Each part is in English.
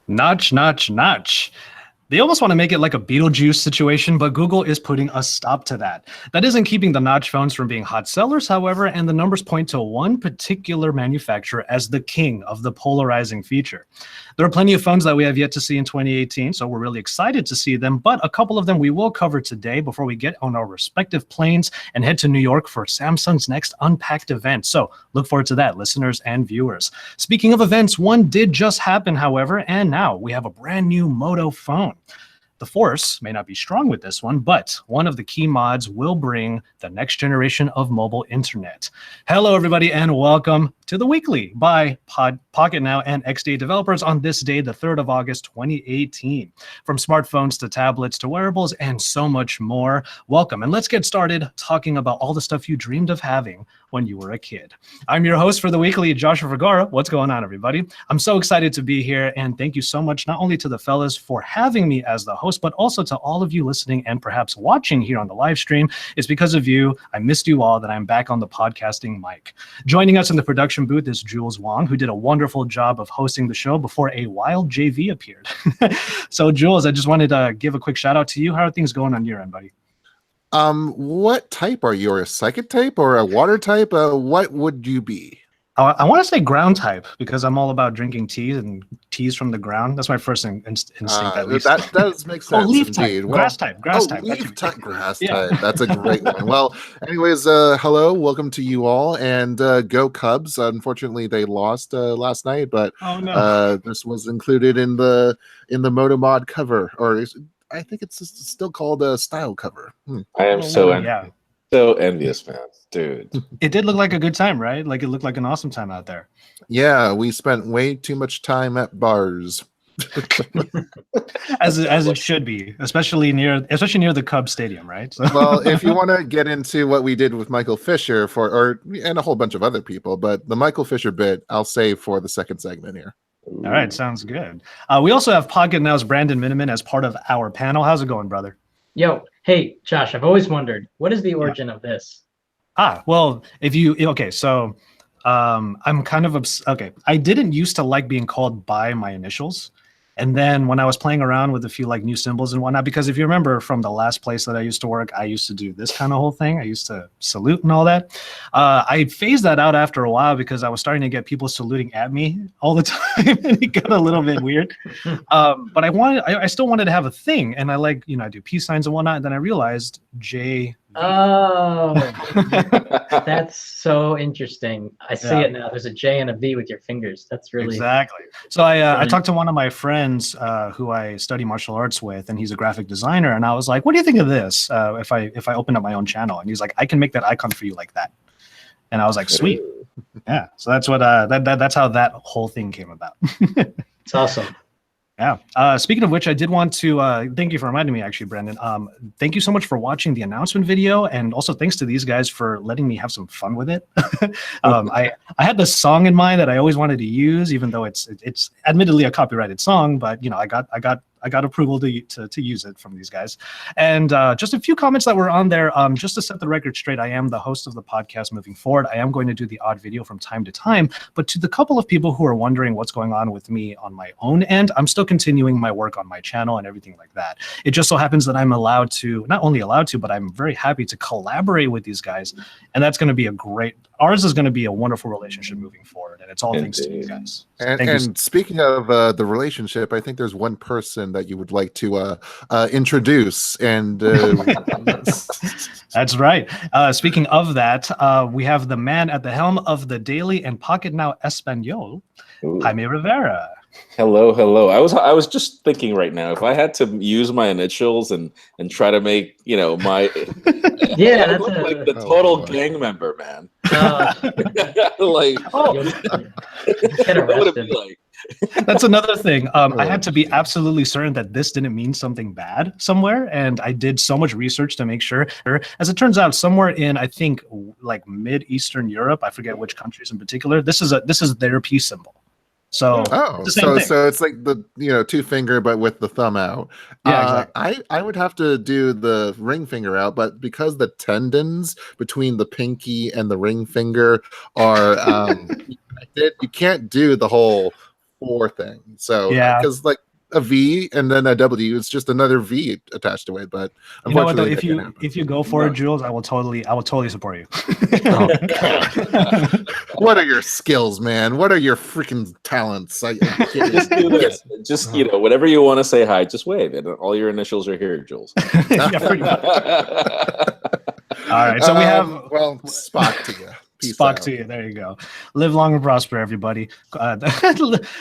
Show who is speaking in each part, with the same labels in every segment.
Speaker 1: Notch, notch, notch. They almost want to make it like a Beetlejuice situation, but Google is putting a stop to that. That isn't keeping the notch phones from being hot sellers, however, and the numbers point to one particular manufacturer as the king of the polarizing feature. There are plenty of phones that we have yet to see in 2018, so we're really excited to see them, but a couple of them we will cover today before we get on our respective planes and head to New York for Samsung's next Unpacked event. So look forward to that, listeners and viewers. Speaking of events, one did just happen, however, and now we have a brand new Moto phone. The Force may not be strong with this one, but one of the key mods will bring the next generation of mobile internet. Hello, everybody, and welcome to the Weekly by Pocket Now and XDA developers on this day, the 3rd of August, 2018. From smartphones to tablets to wearables and so much more, welcome. And let's get started talking about all the stuff you dreamed of having when you were a kid. I'm your host for the Weekly, Joshua Vergara. What's going on, everybody? I'm so excited to be here, and thank you so much, not only to the fellas for having me as the host, but also to all of you listening and perhaps watching here on the live stream. It's because of you, I missed you all, that I'm back on the podcasting mic. Joining us in the production booth is Jules Wong, who did a wonderful job of hosting the show before a wild JV appeared. So Jules, I just wanted to give a quick shout out to you. How are things going on your end, buddy?
Speaker 2: What type are you? A psychic type or a water type? What would you be?
Speaker 1: I want to say ground type because I'm all about drinking teas and teas from the ground. That's my first instinct, at least.
Speaker 2: That does make sense.
Speaker 1: Leaf
Speaker 2: indeed.
Speaker 1: type, grass type, grass type.
Speaker 2: Leaf type, grass type. That's a great one. Well, anyways, hello, welcome to you all, and go Cubs. Unfortunately, they lost last night, but this was included in the Moto Mod cover, or I think it's still called a style cover.
Speaker 3: I am so envious, man. Dude.
Speaker 1: It did look like a good time, right? Like it looked like an awesome time out there.
Speaker 2: Yeah, we spent way too much time at bars.
Speaker 1: as it should be, especially near the Cubs stadium, right? So.
Speaker 2: Well, if you want to get into what we did with Michael Fisher and a whole bunch of other people, but the Michael Fisher bit I'll save for the second segment here.
Speaker 1: All right, sounds good. We also have Pocket Now's Brandon Miniman as part of our panel. How's it going, brother?
Speaker 4: Yo, hey, Josh, I've always wondered, what is the origin of this?
Speaker 1: Well, so I'm kind of I didn't used to like being called by my initials. And then when I was playing around with a few like new symbols and whatnot, because if you remember from the last place that I used to work, I used to do this kind of whole thing. I used to salute and all that. I phased that out after a while because I was starting to get people saluting at me all the time, and it got a little bit weird. But I still wanted to have a thing, and I do peace signs and whatnot. And then I realized J.
Speaker 4: Oh, that's so interesting. I see it now. There's a J and a V with your fingers. That's really
Speaker 1: exactly. So I talked to one of my friends who I study martial arts with, and he's a graphic designer. And I was like, "What do you think of this? If I open up my own channel?" And he's like, "I can make that icon for you like that." And I was like, "Sweet, yeah." So that's what that's how that whole thing came about.
Speaker 4: It's awesome.
Speaker 1: Yeah. Speaking of which, I did want to thank you for reminding me, actually, Brandon. Thank you so much for watching the announcement video, and also thanks to these guys for letting me have some fun with it. I had this song in mind that I always wanted to use, even though it's admittedly a copyrighted song, but I got approval to use it from these guys. And just a few comments that were on there. Just to set the record straight, I am the host of the podcast moving forward. I am going to do the odd video from time to time. But to the couple of people who are wondering what's going on with me on my own end, I'm still continuing my work on my channel and everything like that. It just so happens that I'm not only allowed to, but I'm very happy to collaborate with these guys. And that's going to be ours is going to be a wonderful relationship moving forward. And it's all thanks to you guys.
Speaker 2: And speaking of the relationship, I think there's one person that you would like to introduce, and
Speaker 1: that's right. Speaking of that, we have the man at the helm of the Daily and Pocket Now Espanol, Jaime Rivera.
Speaker 3: Hello. I was just thinking right now, if I had to use my initials and try to make my
Speaker 4: that's
Speaker 3: like the total gang member, man.
Speaker 4: What would it be like?
Speaker 1: That's another thing. I had to be absolutely certain that this didn't mean something bad somewhere, and I did so much research to make sure. As it turns out, somewhere in, I think, like Mid-Eastern Europe, I forget which countries in particular, this is their peace symbol. So
Speaker 2: so it's like the two finger but with the thumb out.
Speaker 1: Yeah, exactly.
Speaker 2: I would have to do the ring finger out, but because the tendons between the pinky and the ring finger are you can't do the whole 4 thing. So
Speaker 1: Yeah.
Speaker 2: because like a V and then a W, it's just another V attached to it. But
Speaker 1: You know what though?
Speaker 2: unfortunately,
Speaker 1: If you go for it, Jules, I will totally support you.
Speaker 2: What are your skills, man? What are your freaking talents?
Speaker 3: Just do this. Just whatever you want to say hi, just wave it. All your initials are here, Jules.
Speaker 1: Yeah, pretty much. All right, so we have
Speaker 2: Spock to you.
Speaker 1: Spock to you. There you go. Live long and prosper, everybody.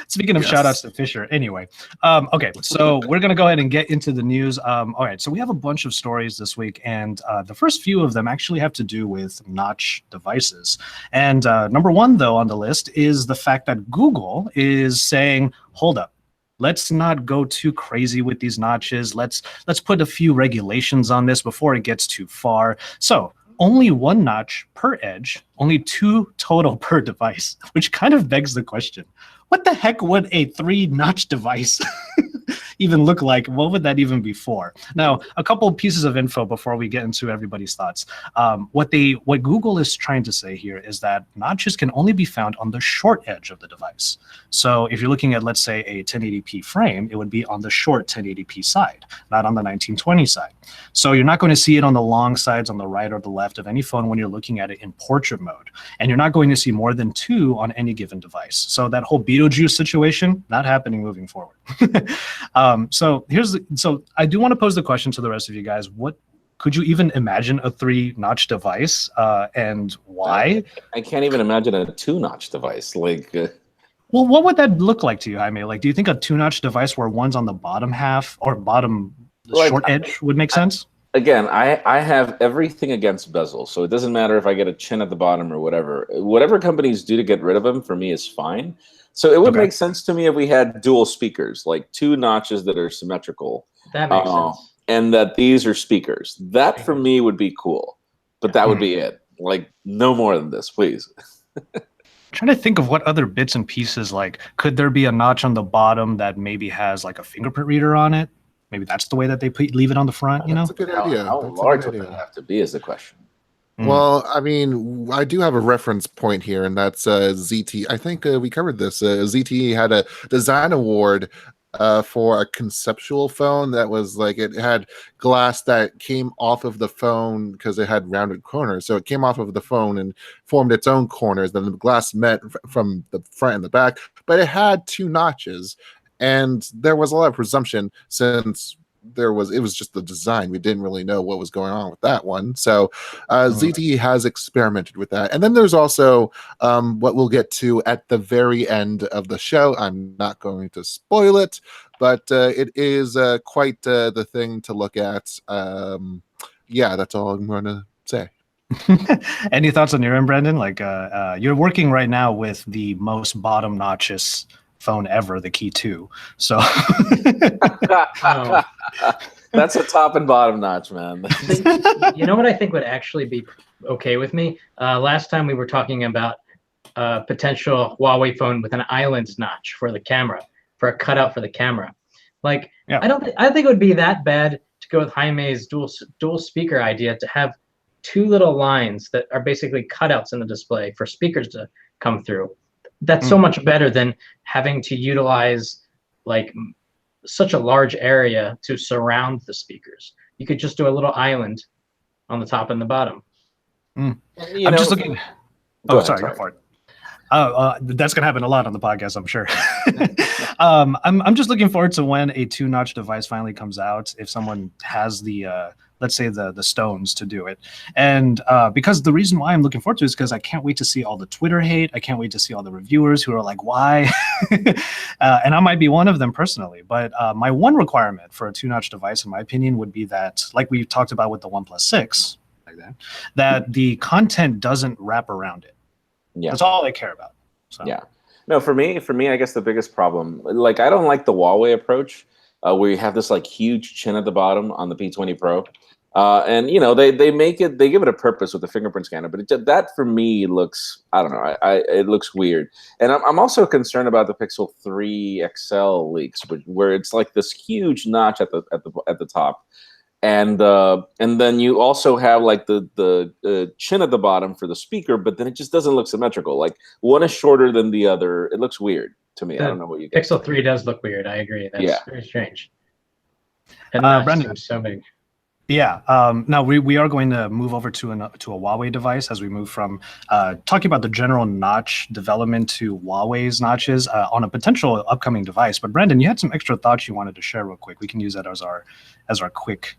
Speaker 1: Speaking of shout outs to Fisher, anyway. Okay, so we're going to go ahead and get into the news. All right, so we have a bunch of stories this week, and the first few of them actually have to do with notch devices. And number one, though, on the list is the fact that Google is saying, hold up. Let's not go too crazy with these notches. Let's put a few regulations on this before it gets too far. So only 1 notch per edge, only 2 total per device, which kind of begs the question, what the heck would a 3-notch device even look like? What would that even be for? Now, a couple pieces of info before we get into everybody's thoughts. What Google is trying to say here is that notches can only be found on the short edge of the device. So if you're looking at, let's say, a 1080p frame, it would be on the short 1080p side, not on the 1920 side. So you're not going to see it on the long sides on the right or the left of any phone when you're looking at it in portrait mode. And you're not going to see more than 2 on any given device. So that whole Beetlejuice situation, not happening moving forward. So I do want to pose the question to the rest of you guys. What could you even imagine a 3-notch device, and why?
Speaker 3: I can't even imagine a 2-notch device.
Speaker 1: Well, what would that look like to you, Jaime? Like, do you think a 2-notch device where one's on the bottom half or short edge would make sense?
Speaker 3: Again, I have everything against bezels, so it doesn't matter if I get a chin at the bottom or whatever. Whatever companies do to get rid of them, for me, is fine. So it would make sense to me if we had dual speakers, like 2 notches that are symmetrical.
Speaker 4: That makes sense.
Speaker 3: And that these are speakers. That, for me, would be cool. But that would be it. Like, no more than this, please.
Speaker 1: Trying to think of what other bits and pieces, like, could there be a notch on the bottom that maybe has like a fingerprint reader on it? Maybe that's the way that they leave it on the front,
Speaker 2: That's a good idea.
Speaker 3: How large would it have to be is the question.
Speaker 2: Well, I mean, I do have a reference point here, and that's ZTE. I think we covered this. ZTE had a design award for a conceptual phone that was like, it had glass that came off of the phone because it had rounded corners. So it came off of the phone and formed its own corners. Then the glass met from the front and the back, but it had 2 notches. And there was a lot of presumption since it was just the design. We didn't really know what was going on with that one. So ZTE has experimented with that. And then there's also what we'll get to at the very end of the show. I'm not going to spoil it, but it is quite the thing to look at. Yeah, that's all I'm going to say.
Speaker 1: Any thoughts on your end, Brandon? Like, you're working right now with the most bottom notches phone ever, the Key 2. So
Speaker 3: that's a top and bottom notch, man.
Speaker 4: You know what I think would actually be okay with me? Last time we were talking about a potential Huawei phone with an island notch for the camera, for a cutout for the camera. Like, I don't think it would be that bad to go with Jaime's dual speaker idea, to have 2 little lines that are basically cutouts in the display for speakers to come through. That's so much better than having to utilize like such a large area to surround the speakers. You could just do a little island on the top and the bottom.
Speaker 1: I'm just looking. Go for it. That's gonna happen a lot on the podcast, I'm sure. I'm just looking forward to when a 2-notch device finally comes out. If someone has the let's say the stones to do it, and because the reason why I'm looking forward to it is because I can't wait to see all the Twitter hate. I can't wait to see all the reviewers who are like, why? And I might be one of them personally. But my one requirement for a 2-notch device, in my opinion, would be that, like we talked about with the OnePlus 6, like that the content doesn't wrap around it. Yeah, that's all I care about. So.
Speaker 3: Yeah, no, for me, I guess the biggest problem, like, I don't like the Huawei approach, where you have this like huge chin at the bottom on the P20 Pro. And they make it, they give it a purpose with the fingerprint scanner, but that for me looks, I don't know, it looks weird. And I'm also concerned about the Pixel 3 XL leaks, where it's like this huge notch at the top, and then you also have like the chin at the bottom for the speaker, but then it just doesn't look symmetrical. Like, one is shorter than the other. It looks weird to me. I don't know what you guys
Speaker 4: Pixel
Speaker 3: think.
Speaker 4: 3 does look weird. I agree. That's very strange. And
Speaker 1: Brandon,
Speaker 4: so big.
Speaker 1: Yeah. Now we are going to move over to a Huawei device as we move from talking about the general notch development to Huawei's notches on a potential upcoming device. But Brandon, you had some extra thoughts you wanted to share real quick. We can use that as our quick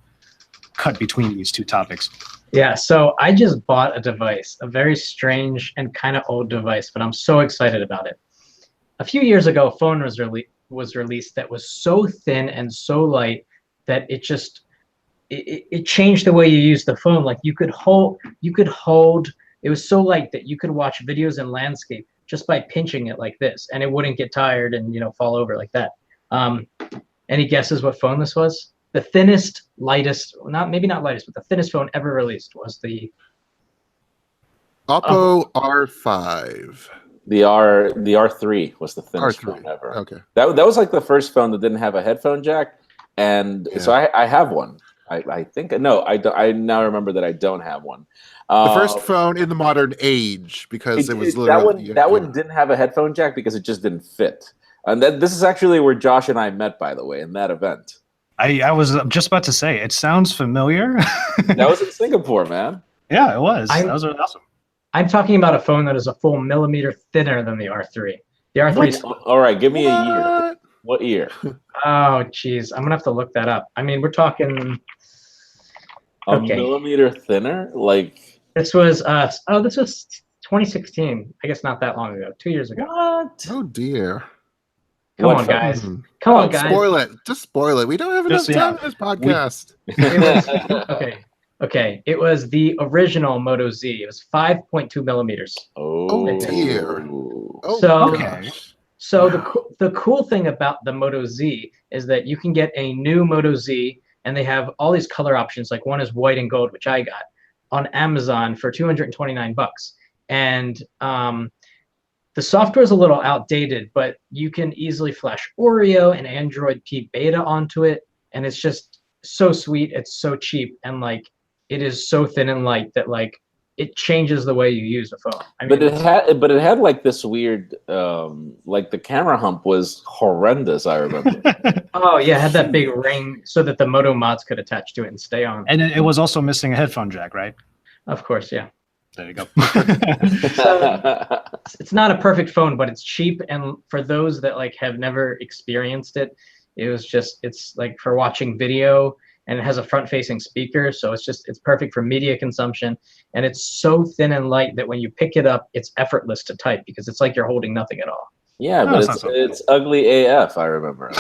Speaker 1: cut between these two topics.
Speaker 4: Yeah. So I just bought a device, a very strange and kind of old device, but I'm so excited about it. A few years ago, a phone was released that was so thin and so light that it changed the way you use the phone. Like you could hold, it was so light that you could watch videos in landscape just by pinching it like this, and it wouldn't get tired and fall over like that. Any guesses what phone this was? The thinnest, lightest, maybe not lightest, but the thinnest phone ever released was the
Speaker 2: Oppo R5.
Speaker 3: The R3 was the thinnest phone ever.
Speaker 2: Okay.
Speaker 3: That was like the first phone that didn't have a headphone jack, and so I have one. I think no, I now remember that I don't have one.
Speaker 2: The first phone in the modern age, because it was literally
Speaker 3: that one didn't have a headphone jack because it just didn't fit. And this is actually where Josh and I met, by the way, in that event.
Speaker 1: I was just about to say, it sounds familiar.
Speaker 3: That was in Singapore, man.
Speaker 1: Yeah, it was. That was really awesome.
Speaker 4: I'm talking about a phone that is a full millimeter thinner than the R3. The R3.
Speaker 3: All right, give me a year. What year?
Speaker 4: Oh, geez, I'm gonna have to look that up. I mean, we're talking
Speaker 3: a millimeter thinner. Like
Speaker 4: this was this was 2016. I guess not that long ago. 2 years ago.
Speaker 3: What?
Speaker 2: Oh dear.
Speaker 4: Come on, guys. Come on, guys.
Speaker 2: Spoil it. Just spoil it. We don't have enough time in this podcast.
Speaker 4: Okay. It was the original Moto Z. It was 5.2 millimeters.
Speaker 2: Oh dear.
Speaker 4: So the cool thing about the Moto Z is that you can get a new Moto Z, and they have all these color options. Like one is white and gold, which I got on Amazon for $229. And the software is a little outdated, but you can easily flash Oreo and Android P beta onto it, and it's just so sweet. It's so cheap, and like it is so thin and light that like it changes the way you use the phone. I mean,
Speaker 3: but it had like this weird, like the camera hump was horrendous. I remember.
Speaker 4: Oh yeah, it had that big ring so that the Moto mods could attach to it and stay on.
Speaker 1: And it was also missing a headphone jack, right?
Speaker 4: Of course, yeah.
Speaker 1: There you go.
Speaker 4: So, it's not a perfect phone, but it's cheap, and for those that like have never experienced it, it's like for watching video, and it has a front-facing speaker, so it's perfect for media consumption, and it's so thin and light that when you pick it up, it's effortless to type because it's like you're holding nothing at all.
Speaker 3: Yeah, but it's ugly AF. I remember.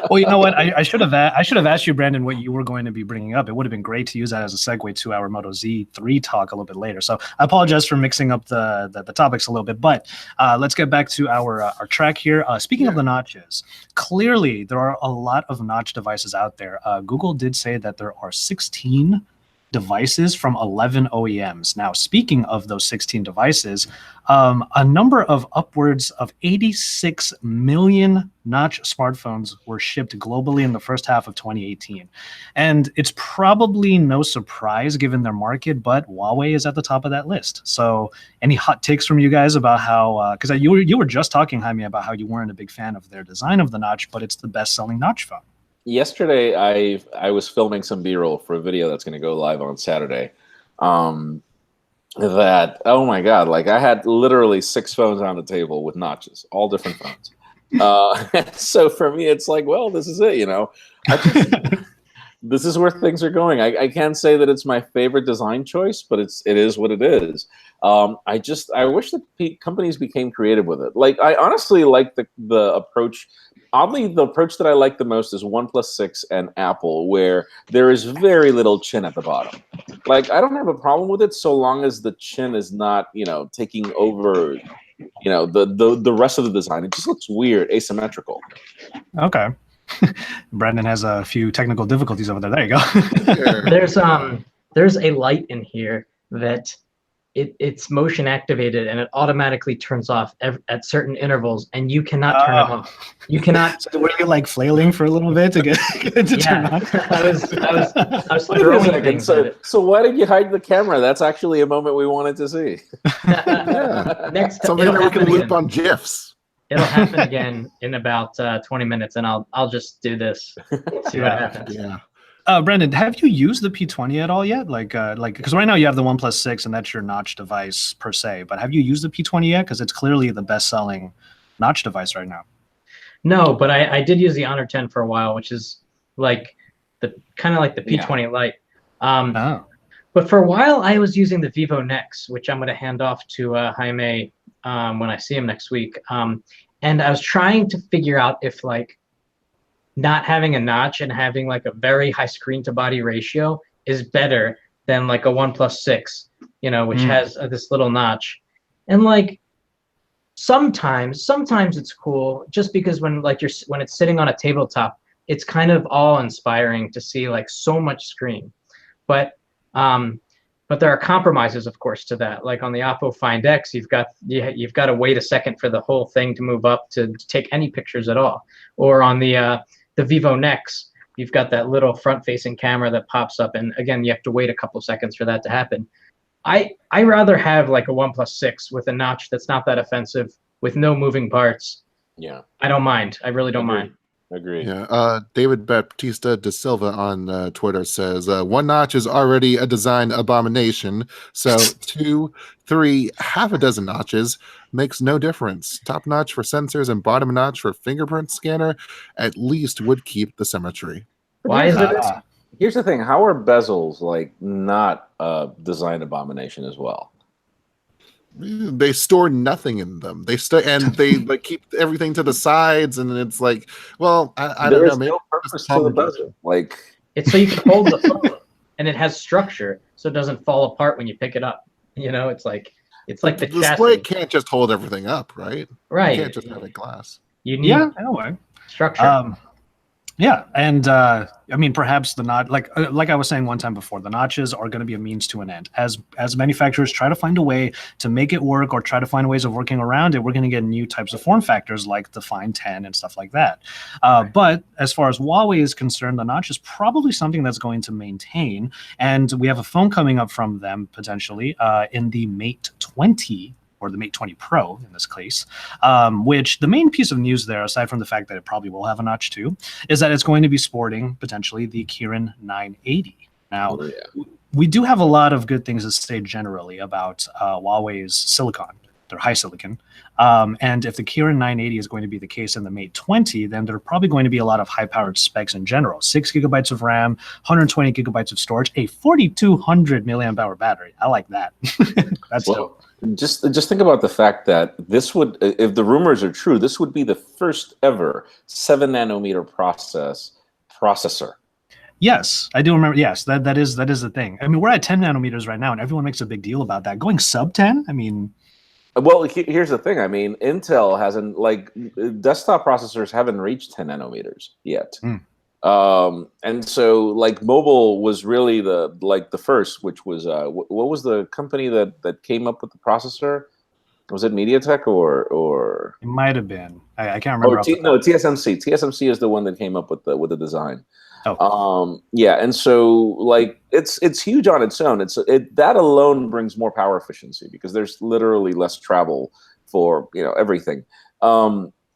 Speaker 1: Well, you know what? I should have asked you, Brandon, what you were going to be bringing up. It would have been great to use that as a segue to our Moto Z3 talk a little bit later. So I apologize for mixing up the topics a little bit, but let's get back to our track here. Speaking of the notches, clearly there are a lot of notch devices out there. Google did say that there are 16 devices from 11 OEMs. Now, speaking of those 16 devices, a number of upwards of 86 million notch smartphones were shipped globally in the first half of 2018. And it's probably no surprise given their market, but Huawei is at the top of that list. So any hot takes from you guys about how, because you were just talking, Jaime, about how you weren't a big fan of their design of the notch, but it's the best-selling notch phone.
Speaker 3: Yesterday, I was filming some B-roll for a video that's going to go live on Saturday. That, oh my God, like I had literally 6 phones on the table with notches, all different phones. So for me, it's like, well, this is it, this is where things are going. I can't say that it's my favorite design choice, but it is what it is. I wish that companies became creative with it. Like I honestly like the approach. Oddly, the approach that I like the most is OnePlus 6 and Apple, where there is very little chin at the bottom. Like, I don't have a problem with it so long as the chin is not, taking over, the rest of the design. It just looks weird, asymmetrical.
Speaker 1: Okay. Brandon has a few technical difficulties over there. There you go.
Speaker 4: There's a light in here that it's motion activated and it automatically turns off at certain intervals, and you cannot turn it on. You cannot.
Speaker 1: So were you like flailing for a little bit to get it to turn on?
Speaker 4: I was
Speaker 3: Wait a
Speaker 4: throwing
Speaker 3: second.
Speaker 4: things at it.
Speaker 3: So why did you hide the camera? That's actually a moment we wanted to see.
Speaker 4: Next time,
Speaker 2: Something that we can loop on GIFs.
Speaker 4: It'll happen again in about 20 minutes, and I'll just do this. See what happens.
Speaker 2: Yeah.
Speaker 1: Brendan, have you used the P20 at all yet? Like, because right now you have the OnePlus 6, and that's your notch device per se. But have you used the P20 yet? Because it's clearly the best-selling notch device right now.
Speaker 4: No, but I did use the Honor 10 for a while, which is like kind of like the P20 Lite. But for a while, I was using the Vivo Nex, which I'm going to hand off to Jaime when I see him next week. And I was trying to figure out if like not having a notch and having like a very high screen to body ratio is better than like a OnePlus 6, you know, which has this little notch. And like sometimes it's cool just because when it's sitting on a tabletop, it's kind of awe-inspiring to see like so much screen. But there are compromises, of course, to that. Like on the Oppo Find X, you've got to wait a second for the whole thing to move up to take any pictures at all. Or on the Vivo Nex, you've got that little front-facing camera that pops up, and again, you have to wait a couple seconds for that to happen. I rather have like a OnePlus 6 with a notch that's not that offensive, with no moving parts.
Speaker 3: Yeah,
Speaker 4: I don't mind. I really don't mind.
Speaker 3: Agree.
Speaker 2: Yeah. David Baptista da Silva on Twitter says one notch is already a design abomination, so 2, 3, half a dozen notches makes no difference. Top notch for sensors and bottom notch for fingerprint scanner at least would keep the symmetry.
Speaker 4: Why is it?
Speaker 3: Here's the thing: how are bezels like not a design abomination as well?
Speaker 2: They store nothing in them. They like keep everything to the sides, and it's like, well, I don't know. Maybe
Speaker 3: no purpose to the bezel. Like
Speaker 4: it's so you can hold the phone, and it has structure, so it doesn't fall apart when you pick it up. You know, it's like the
Speaker 2: display
Speaker 4: chassis.
Speaker 2: can't just hold everything up, right?
Speaker 4: Right.
Speaker 2: You can't just have it glass.
Speaker 4: You need structure.
Speaker 1: Yeah, and I mean, perhaps the notch, like I was saying one time before, the notches are going to be a means to an end. As manufacturers try to find a way to make it work or try to find ways of working around it, we're going to get new types of form factors like the Find 10 and stuff like that. But as far as Huawei is concerned, the notch is probably something that's going to maintain, and we have a phone coming up from them potentially in the Mate 20. Or the Mate 20 Pro in this case, which the main piece of news there, aside from the fact that it probably will have a notch too, is that it's going to be sporting potentially the Kirin 980. Now, we do have a lot of good things to say generally about Huawei's silicon, their high silicon. And if the Kirin 980 is going to be the case in the Mate 20, then there are probably going to be a lot of high-powered specs in general. 6 gigabytes of RAM, 120 gigabytes of storage, a 4,200 milliamp hour battery. I like that. That's dope.
Speaker 3: Just think about the fact that this would, if the rumors are true, this would be the first ever 7 nanometer processor.
Speaker 1: Yes, I do remember. Yes, that is the thing. I mean, we're at 10 nanometers right now, and everyone makes a big deal about that. Going sub 10, I mean.
Speaker 3: Well, here's the thing. I mean, Intel hasn't, like, desktop processors haven't reached 10 nanometers yet. And so, like, mobile was really the first, which was what was the company that came up with the processor? Was it MediaTek or
Speaker 1: it might have been? I can't remember.
Speaker 3: No, TSMC. TSMC is the one that came up with the design.
Speaker 1: Oh.
Speaker 3: Yeah, and so like it's huge on its own. That alone brings more power efficiency because there's literally less travel for everything.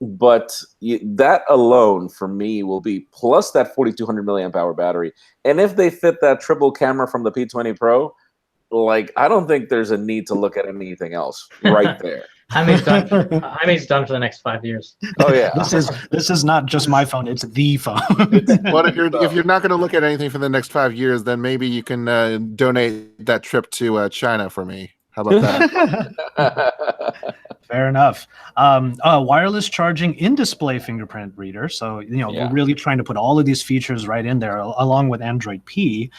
Speaker 3: But that alone for me will be plus that 4,200 milliamp hour battery. And if they fit that triple camera from the P20 Pro, like I don't think there's a need to look at anything else right there.
Speaker 4: Jaime's done for the next 5 years.
Speaker 3: Oh yeah,
Speaker 1: this is not just my phone; it's the phone.
Speaker 2: Well, if you're not going to look at anything for the next 5 years, then maybe you can donate that trip to China for me. How about that?
Speaker 1: Fair enough. Wireless charging in-display fingerprint reader. So, we're really trying to put all of these features right in there along with Android P.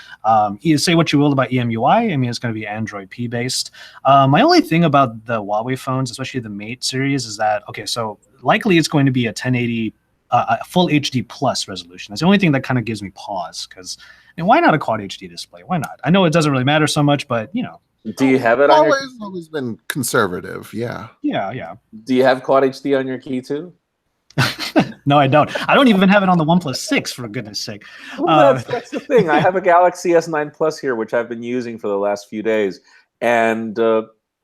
Speaker 1: You say what you will about EMUI. I mean, it's going to be Android P based. My only thing about the Huawei phones, especially the Mate series, is that, okay, so likely it's going to be a 1080 a full HD plus resolution. That's the only thing that kind of gives me pause because why not a quad HD display? Why not? I know it doesn't really matter so much, but
Speaker 3: Do you have it on your?
Speaker 2: Huawei's always been conservative. Yeah.
Speaker 1: Yeah.
Speaker 3: Do you have Quad HD on your key too?
Speaker 1: No, I don't. I don't even have it on the OnePlus 6, for goodness sake.
Speaker 3: Well, that's the thing. I have a Galaxy S9 Plus here, which I've been using for the last few days, and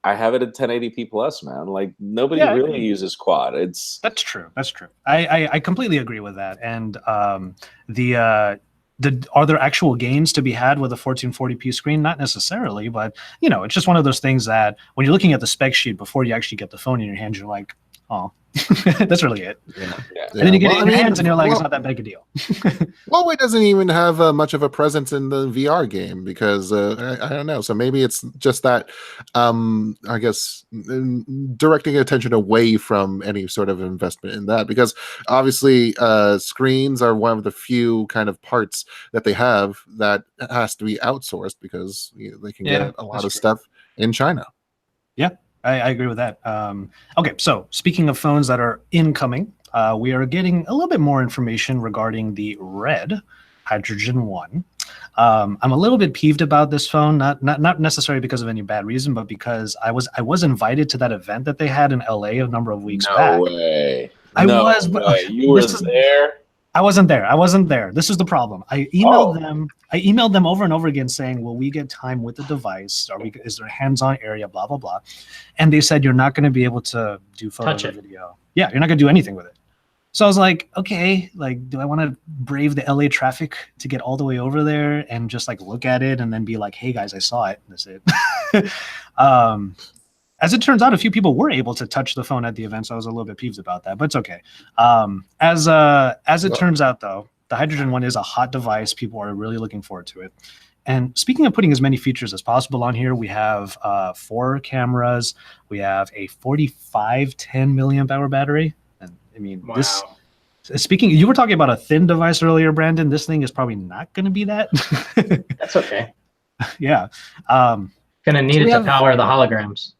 Speaker 3: I have it at 1080p plus, man. Like nobody really uses Quad.
Speaker 1: That's true. That's true. I completely agree with that. And are there actual gains to be had with a 1440p screen? Not necessarily, but it's just one of those things that when you're looking at the spec sheet before you actually get the phone in your hands, you're like, oh, that's really it.
Speaker 2: Yeah.
Speaker 1: And then you get it in your hands and you're like, it's not that big a deal.
Speaker 2: Huawei doesn't even have much of a presence in the VR game because I don't know. So maybe it's just that, I guess, directing attention away from any sort of investment in that, because obviously screens are one of the few kind of parts that they have that has to be outsourced because they can get a lot of stuff in China.
Speaker 1: Yeah. I agree with that. Okay, so speaking of phones that are incoming, we are getting a little bit more information regarding the Red Hydrogen 1. I'm a little bit peeved about this phone, not necessarily because of any bad reason, but because I was invited to that event that they had in LA a number of weeks back.
Speaker 3: No way.
Speaker 1: I was, but
Speaker 3: you were there.
Speaker 1: I wasn't there. This is the problem. I emailed them over and over again saying, will we get time with the device? Is there a hands-on area, blah, blah, blah. And they said, you're not going to be able to do photos or video. Yeah, you're not going to do anything with it. So I was like, okay, like, do I want to brave the LA traffic to get all the way over there and just like look at it and then be like, hey guys, I saw it. That's it. As it turns out, a few people were able to touch the phone at the event, so I was a little bit peeved about that, but it's okay. As it turns out, though, the Hydrogen 1 is a hot device. People are really looking forward to it. And speaking of putting as many features as possible on here, we have 4 cameras. We have a 10 milliamp hour battery. And I mean,
Speaker 4: wow.
Speaker 1: this. Speaking, you were talking about a thin device earlier, Brandon. This thing is probably not going to be that.
Speaker 4: That's okay.
Speaker 1: Yeah.
Speaker 4: Gonna need it to power the holograms.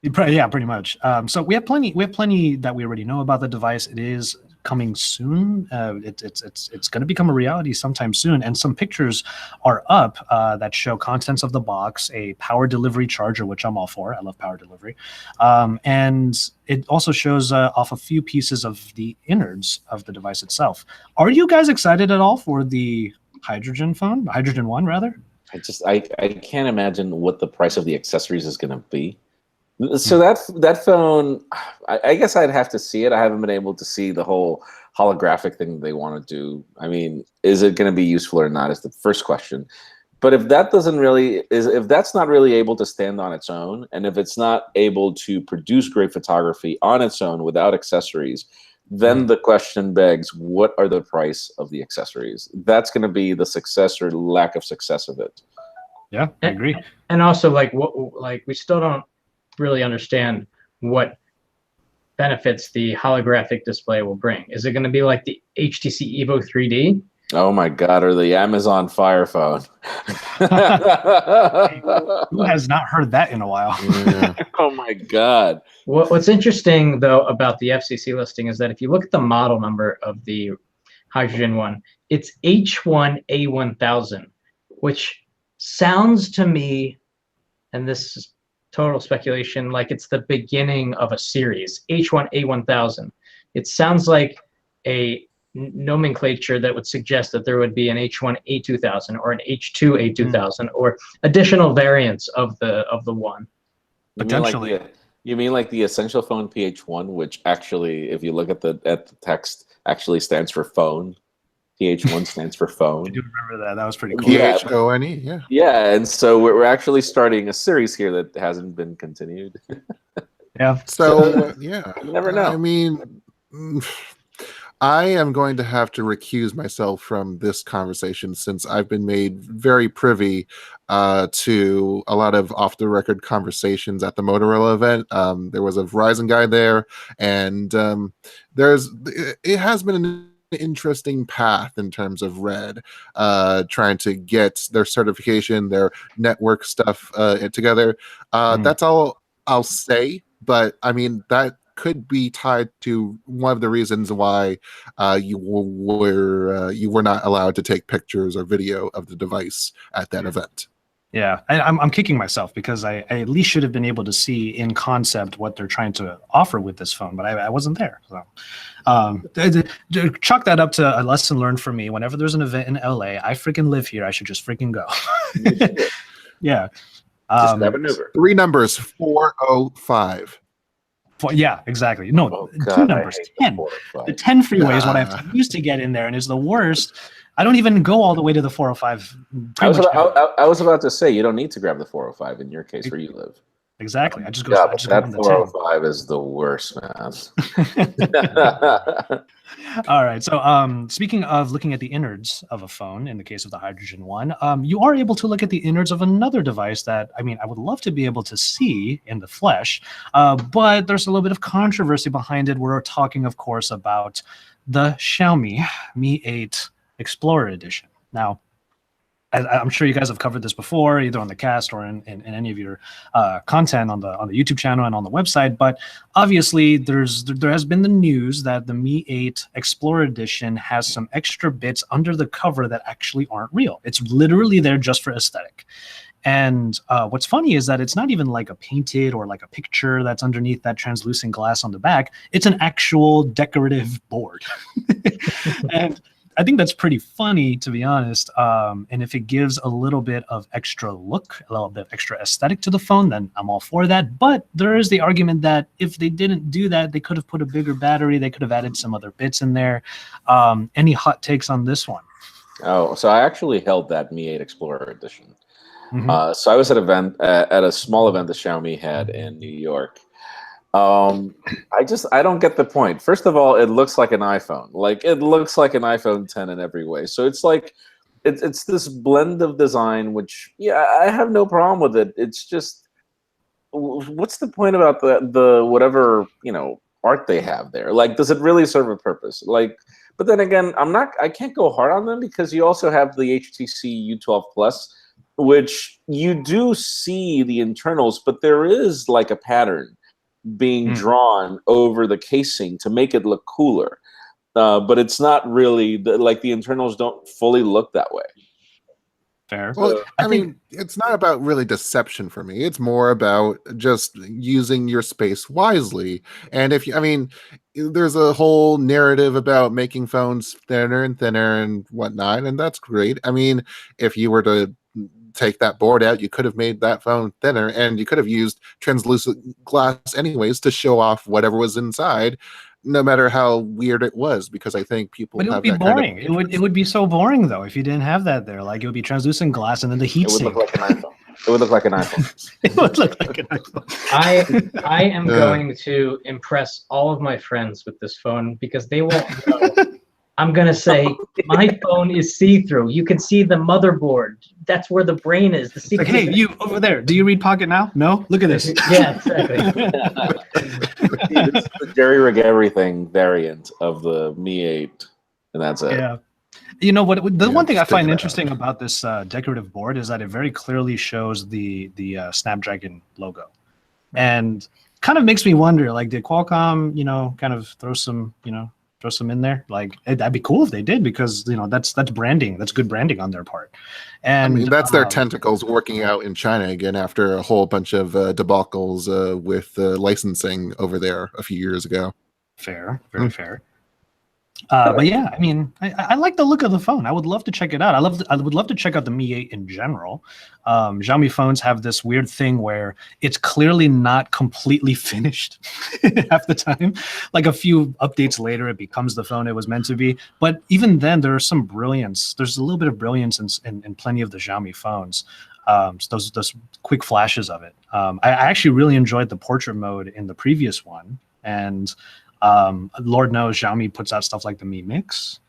Speaker 1: Yeah, pretty much. So we have plenty that we already know about the device. It is coming soon. It's going to become a reality sometime soon. And some pictures are up that show contents of the box, a power delivery charger, which I'm all for. I love power delivery. And it also shows off a few pieces of the innards of the device itself. Are you guys excited at all for the Hydrogen phone, Hydrogen 1 rather?
Speaker 3: I can't imagine what the price of the accessories is going to be. So that phone, I guess I'd have to see it. I haven't been able to see the whole holographic thing they want to do. I mean, is it going to be useful or not is the first question. But if that if that's not really able to stand on its own, and if it's not able to produce great photography on its own without accessories, then the question begs, what are the price of the accessories? That's going to be the success or lack of success of it.
Speaker 1: Yeah, I agree.
Speaker 4: And also, we still don't really understand what benefits the holographic display will bring. Is it going to be like the HTC Evo 3D?
Speaker 3: Oh my God, or the Amazon Fire phone.
Speaker 1: Who has not heard that in a while?
Speaker 2: Yeah.
Speaker 3: Oh my God.
Speaker 4: What's interesting, though, about the FCC listing is that if you look at the model number of the Hydrogen 1, it's H1A1000, which sounds to me, and this is total speculation, like it's the beginning of a series, H1A1000. It sounds like a nomenclature that would suggest that there would be an H1A2000 or an H2A2000 or additional variants of the one.
Speaker 1: Potentially.
Speaker 3: You mean like the Essential Phone PH1, which actually, if you look at the text, actually stands for phone. PH1 stands for phone.
Speaker 1: I do remember that. That was pretty cool.
Speaker 3: Yeah.
Speaker 2: PHONE, yeah.
Speaker 3: Yeah, and so we're actually starting a series here that hasn't been continued.
Speaker 1: Yeah.
Speaker 2: So yeah,
Speaker 3: you never know.
Speaker 2: I mean, I am going to have to recuse myself from this conversation since I've been made very privy to a lot of off-the-record conversations at the Motorola event. There was a Verizon guy there, and it has been an interesting path in terms of Red, trying to get their certification, their network stuff together. That's all I'll say, but I mean, that could be tied to one of the reasons why you were not allowed to take pictures or video of the device at that event.
Speaker 1: Yeah, I'm kicking myself because I at least should have been able to see in concept what they're trying to offer with this phone, but I wasn't there. So, chalk that up to a lesson learned for me. Whenever there's an event in LA, I freaking live here. I should just freaking go. Yeah.
Speaker 3: Just grab an Uber.
Speaker 2: 3 numbers, 405.
Speaker 1: Yeah, exactly. No,
Speaker 3: Oh,
Speaker 1: 2
Speaker 3: God,
Speaker 1: numbers,
Speaker 3: I hate
Speaker 1: 10.
Speaker 3: the
Speaker 1: The
Speaker 3: 405.
Speaker 1: 10 freeway is what I have to use to get in there, and it's the worst. I don't even go all the way to the 405.
Speaker 3: I was about to say, you don't need to grab the 405 in your case where you live.
Speaker 1: Exactly. I just go.
Speaker 3: Yeah,
Speaker 1: I
Speaker 3: but
Speaker 1: just go on
Speaker 3: that
Speaker 1: the 10.
Speaker 3: 405 is the worst, man.
Speaker 1: All right. So, speaking of looking at the innards of a phone, in the case of the hydrogen one, you are able to look at the innards of another device that, I mean, I would love to be able to see in the flesh, but there's a little bit of controversy behind it. We're talking, of course, about the Xiaomi Mi 8 Explorer Edition. Now, I'm sure you guys have covered this before, either on the cast or in any of your content on the YouTube channel and on the website. But obviously, there has been the news that the Mi 8 Explorer Edition has some extra bits under the cover that actually aren't real. It's literally there just for aesthetic. And what's funny is that it's not even like a painted or like a picture that's underneath that translucent glass on the back. It's an actual decorative board. And I think that's pretty funny, to be honest. And if it gives a little bit of extra look, a little bit of extra aesthetic to the phone, then I'm all for that. But there is the argument that if they didn't do that, they could have put a bigger battery. They could have added some other bits in there. Any hot takes on this one?
Speaker 3: Oh, so I actually held that Mi 8 Explorer Edition.
Speaker 1: Mm-hmm.
Speaker 3: So I was at a small event that Xiaomi had in New York. I don't get the point. First of all, it looks like an iPhone. Like it looks like an iPhone 10 in every way. So it's like it's this blend of design, which I have no problem with it. It's just what's the point about the whatever art they have there? Like, does it really serve a purpose? Like, but then again, I can't go hard on them because you also have the HTC U12 Plus, which you do see the internals, but there is like a pattern being drawn over the casing to make it look cooler. But it's not really, like the internals don't fully look that way.
Speaker 1: Fair.
Speaker 2: Well, I mean, it's not about really deception for me. It's more about just using your space wisely. And there's a whole narrative about making phones thinner and thinner and whatnot, and that's great. I mean, if you were to take that board out, you could have made that phone thinner, and you could have used translucent glass anyways to show off whatever was inside, no matter how weird it was, because I think people
Speaker 1: But it would
Speaker 2: have
Speaker 1: be
Speaker 2: that
Speaker 1: boring.
Speaker 2: kind of
Speaker 1: It would be so boring though if you didn't have that there. Like it would be translucent glass and then the heat
Speaker 3: It would
Speaker 1: sink.
Speaker 3: look like an iPhone. It would look like an iPhone.
Speaker 1: It would look like an iPhone.
Speaker 4: I am going to impress all of my friends with this phone because they won't know. I'm going to say my phone is see-through. You can see the motherboard. That's where the brain is. The
Speaker 1: like, hey, you over there. Do you read Pocket now? No? Look at this.
Speaker 4: Yeah, exactly.
Speaker 3: It's the Jerry Rig Everything variant of the Mi 8, and that's it.
Speaker 1: Yeah. You know what? The one thing I find interesting about this decorative board is that it very clearly shows the Snapdragon logo, and kind of makes me wonder, like, did Qualcomm, kind of throw some in there? Like, that'd be cool if they did, because that's branding. That's good branding on their part. And
Speaker 2: I mean, that's their tentacles working out in China again after a whole bunch of debacles with licensing over there a few years ago.
Speaker 1: Fair, very fair. But yeah, I mean, I like the look of the phone. I would love to check it out. I would love to check out the Mi 8 in general. Xiaomi phones have this weird thing where it's clearly not completely finished half the time. Like a few updates later, it becomes the phone it was meant to be. But even then, there's some brilliance. There's a little bit of brilliance in plenty of the Xiaomi phones. Those quick flashes of it. I actually really enjoyed the portrait mode in the previous one, and Lord knows Xiaomi puts out stuff like the Mi Mix.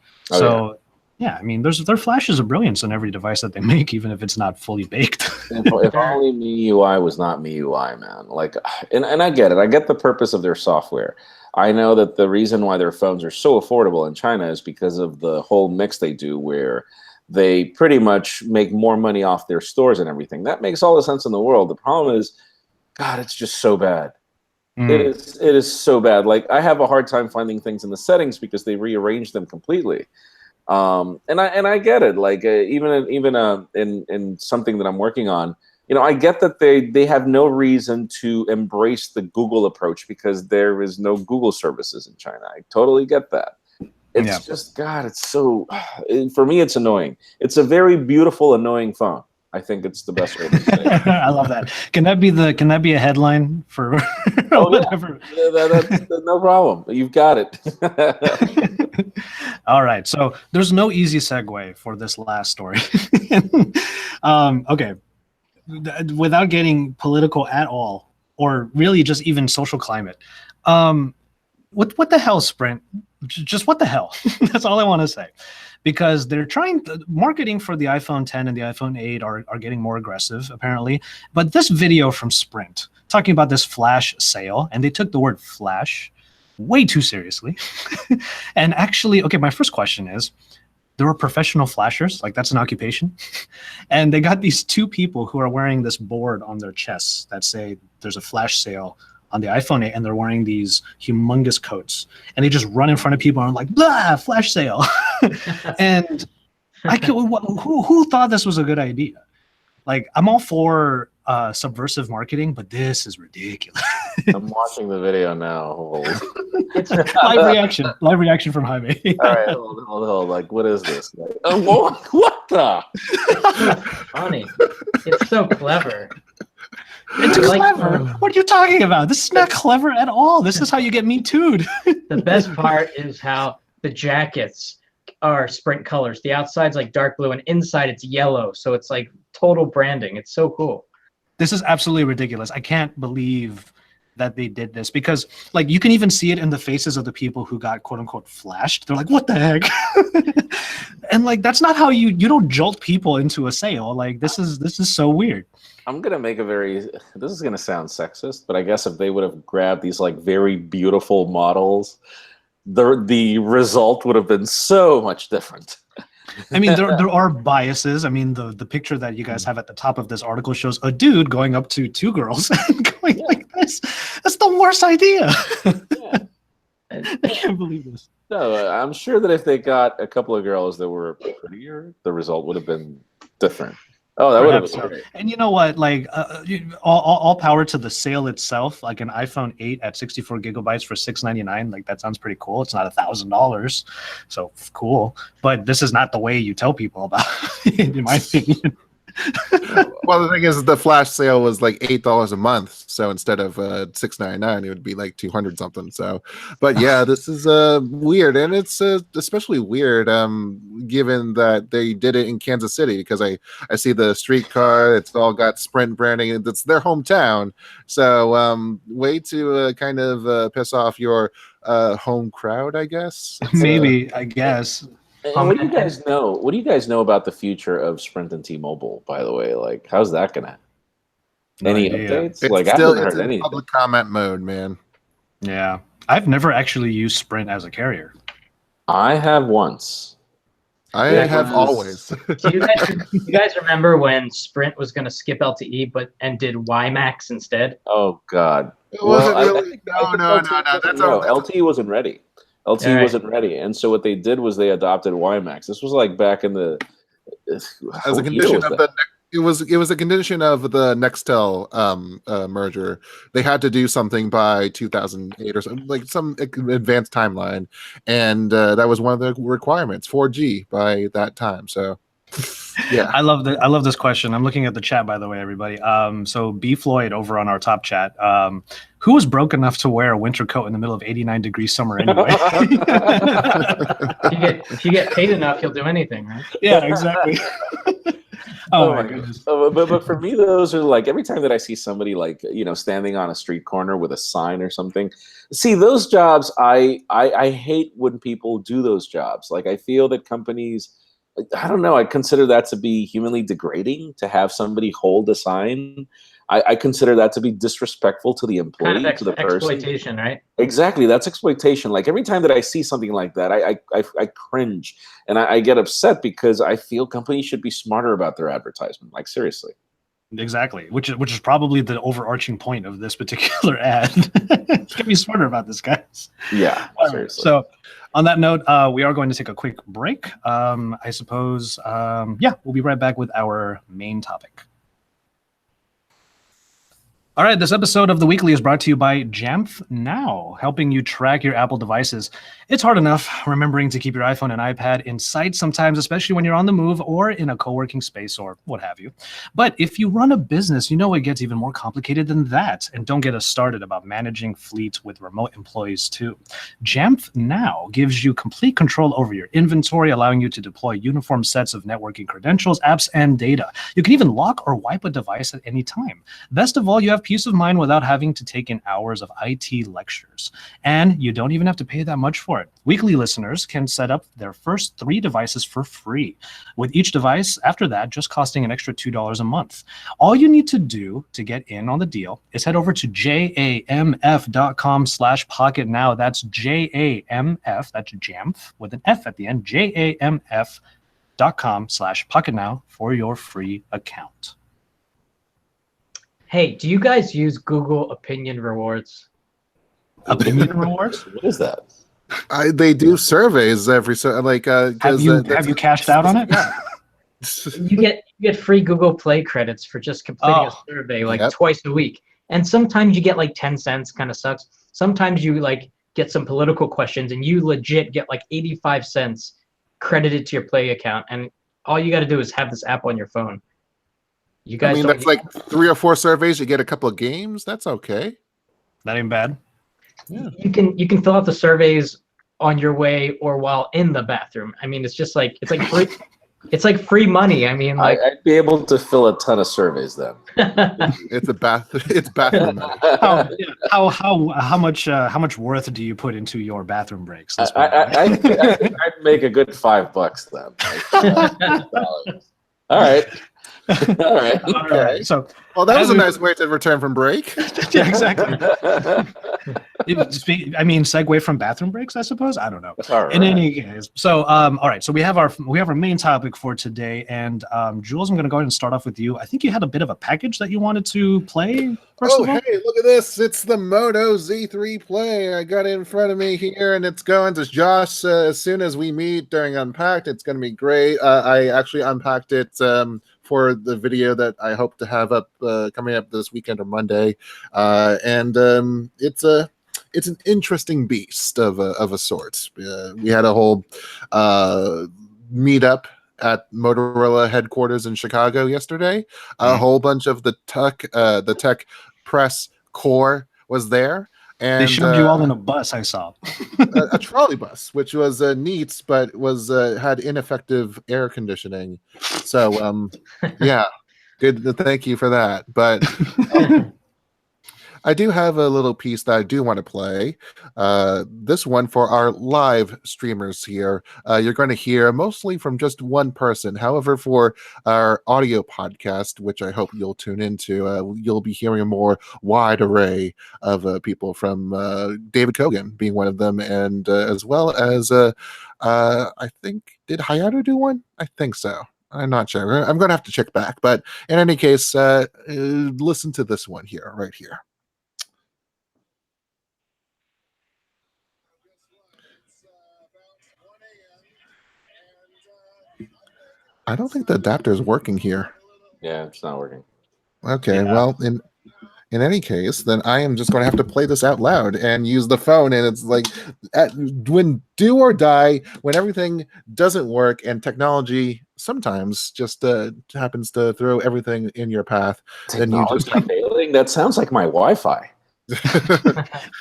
Speaker 1: Yeah, I mean, there are flashes of brilliance on every device that they make, even if it's not fully baked.
Speaker 3: If only MIUI was not MIUI, man. Like, and I get it. I get the purpose of their software. I know that the reason why their phones are so affordable in China is because of the whole mix they do, where they pretty much make more money off their stores and everything. That makes all the sense in the world. The problem is, God, it's just so bad. It is so bad. Like, I have a hard time finding things in the settings because they rearrange them completely. And I get it. Like even in something that I'm working on, I get that they have no reason to embrace the Google approach because there is no Google services in China. I totally get that. It's just, God, it's so, for me, it's annoying. It's a very beautiful, annoying phone. I think it's the best way to say it.
Speaker 1: I love that. Can that be a headline for whatever?
Speaker 3: Yeah. That's no problem. You've got it.
Speaker 1: All right. So there's no easy segue for this last story. Okay. Without getting political at all, or really just even social climate. What the hell, Sprint? Just what the hell? That's all I want to say. Because they're marketing for the iPhone 10 and the iPhone 8 are getting more aggressive, apparently. But this video from Sprint talking about this flash sale, and they took the word flash way too seriously. And actually, okay, my first question is, there are professional flashers, like that's an occupation. And they got these two people who are wearing this board on their chests that say there's a flash sale on the iPhone 8, and they're wearing these humongous coats, and they just run in front of people and are like, blah, flash sale. And who thought this was a good idea? Like, I'm all for subversive marketing, but this is ridiculous.
Speaker 3: I'm watching the video now.
Speaker 1: Live reaction from Jaime.
Speaker 3: All right, hold. Like, what is this? Like, what the?
Speaker 4: It's funny. It's so clever.
Speaker 1: It's clever. What are you talking about? This is not clever at all. This is how you get Me Too'd.
Speaker 4: The best part is how the jackets are Sprint colors. The outside's like dark blue, and inside it's yellow. So it's like total branding. It's so cool.
Speaker 1: This is absolutely ridiculous. I can't believe that they did this, because like you can even see it in the faces of the people who got quote unquote flashed. They're like, what the heck? And like, that's not how you don't jolt people into a sale. Like, this is so weird.
Speaker 3: I'm gonna make this is gonna sound sexist, but I guess if they would have grabbed these like very beautiful models, the result would have been so much different.
Speaker 1: I mean, there are biases. I mean, the picture that you guys have at the top of this article shows a dude going up to two girls and going like this. That's the worst idea. Yeah. I can't believe this.
Speaker 3: No, I'm sure that if they got a couple of girls that were prettier, the result would have been different. Oh, that would have been great.
Speaker 1: And you know what? Like, all power to the sale itself. Like an iPhone 8 at 64 gigabytes for $699. Like, that sounds pretty cool. It's not $1,000, so cool. But this is not the way you tell people about it, in my opinion.
Speaker 2: Well, the thing is, the flash sale was like $8 a month, so instead of $699, it would be like 200 something. So, but yeah, this is weird, and it's especially weird given that they did it in Kansas City, because I see the streetcar. It's all got Sprint branding, and it's their hometown. So, way to kind of piss off your home crowd, I guess.
Speaker 1: Maybe, I guess.
Speaker 3: And what do you guys know? What do you guys know about the future of Sprint and T-Mobile? By the way, like, how's that gonna? Any updates?
Speaker 2: Like, I haven't heard anything. Public comment mode, man.
Speaker 1: Yeah, I've never actually used Sprint as a carrier.
Speaker 3: I have once.
Speaker 2: I have always.
Speaker 4: Do you guys remember when Sprint was going to skip LTE and did WiMAX instead?
Speaker 3: Oh God!
Speaker 2: It wasn't really. No.
Speaker 3: LTE wasn't ready. LTE wasn't ready, and so what they did was they adopted WiMAX. This was like back in the
Speaker 2: as a condition of it was a condition of the Nextel merger. They had to do something by 2008 or something, like some advanced timeline, and that was one of the requirements, 4G by that time. So. Yeah,
Speaker 1: I love this question. I'm looking at the chat, by the way, everybody. So B Floyd over on our top chat. Who was broke enough to wear a winter coat in the middle of 89-degree summer anyway?
Speaker 4: If you get paid enough, you'll do anything, right?
Speaker 1: Yeah, exactly. Oh my goodness.
Speaker 3: But for me, those are like, every time that I see somebody like, standing on a street corner with a sign or something. See, those jobs, I hate when people do those jobs. Like, I feel that companies, I don't know, I consider that to be humanly degrading to have somebody hold a sign. I consider that to be disrespectful to the employee, to the person.
Speaker 4: Exploitation, right?
Speaker 3: Exactly, that's exploitation. Like, every time that I see something like that, I cringe and I get upset, because I feel companies should be smarter about their advertisement. Like, seriously.
Speaker 1: Exactly, which is probably the overarching point of this particular ad. You can be smarter about this, guys.
Speaker 3: Yeah, seriously.
Speaker 1: So, On that note, we are going to take a quick break. I suppose, we'll be right back with our main topic. All right, this episode of The Weekly is brought to you by Jamf Now, helping you track your Apple devices. It's hard enough remembering to keep your iPhone and iPad in sight sometimes, especially when you're on the move or in a co-working space or what have you. But if you run a business, you know it gets even more complicated than that. And don't get us started about managing fleets with remote employees too. Jamf Now gives you complete control over your inventory, allowing you to deploy uniform sets of networking credentials, apps, and data. You can even lock or wipe a device at any time. Best of all, you have peace of mind without having to take in hours of IT lectures. And you don't even have to pay that much for it. Weekly listeners can set up their first 3 devices for free, with each device after that just costing an extra $2 a month. All you need to do to get in on the deal is head over to jamf.com/pocketnow. That's JAMF, that's Jamf with an F at the end, jamf.com/pocketnow for your free account.
Speaker 4: Hey, do you guys use Google Opinion Rewards?
Speaker 1: Opinion rewards?
Speaker 3: What is that?
Speaker 2: They do surveys every
Speaker 1: have you cashed out on it?
Speaker 2: Yeah.
Speaker 4: You get free Google Play credits for just completing a survey twice a week. And sometimes you get like 10 cents, kind of sucks. Sometimes you get some political questions and you legit get like 85 cents credited to your Play account. And all you got to do is have this app on your phone. You guys
Speaker 2: that's like 3 or 4 surveys. You get a couple of games. That's okay.
Speaker 1: That ain't bad.
Speaker 2: Yeah.
Speaker 4: You can fill out the surveys on your way or while in the bathroom. I mean, it's like free. It's like free money. I mean,
Speaker 3: I'd be able to fill a ton of surveys then.
Speaker 2: It's bathroom money.
Speaker 1: How much worth do you put into your bathroom breaks?
Speaker 3: I think I'd make a good $5 then. All right. All right.
Speaker 1: Okay. So,
Speaker 2: well, that was a nice way to return from break.
Speaker 1: Yeah, exactly. Segue from bathroom breaks, I suppose. I don't know.
Speaker 3: Right.
Speaker 1: In any case, so all right. So we have our main topic for today, and Jules, I'm going to go ahead and start off with you. I think you had a bit of a package that you wanted to play.
Speaker 2: Hey, look at this! It's the Moto Z3 Play. I got it in front of me here, and it's going to Josh as soon as we meet during Unpacked. It's going to be great. I actually unpacked it for the video that I hope to have up coming up this weekend or Monday, and it's an interesting beast of a sort. We had a whole meetup at Motorola headquarters in Chicago yesterday. A whole bunch of the tech press corps was there. And
Speaker 1: they shoved you all in a bus, I saw.
Speaker 2: a trolley bus, which was neat, but had ineffective air conditioning. So, yeah, good. Thank you for that. But I do have a little piece that I do want to play. This one for our live streamers here. You're going to hear mostly from just one person. However, for our audio podcast, which I hope you'll tune into, you'll be hearing a more wide array of people from David Kogan being one of them, and as well as I think, did Hayato do one? I think so. I'm not sure. I'm going to have to check back. But in any case, listen to this one here, right here. I don't think the adapter is working here.
Speaker 3: Yeah, it's not working.
Speaker 2: Okay,
Speaker 1: Yeah.
Speaker 2: well, in any case, then I am just going to have to play this out loud and use the phone. And it's like, when do or die, when everything doesn't work and technology sometimes just happens to throw everything in your path, then you just
Speaker 3: failing. That sounds like my Wi-Fi.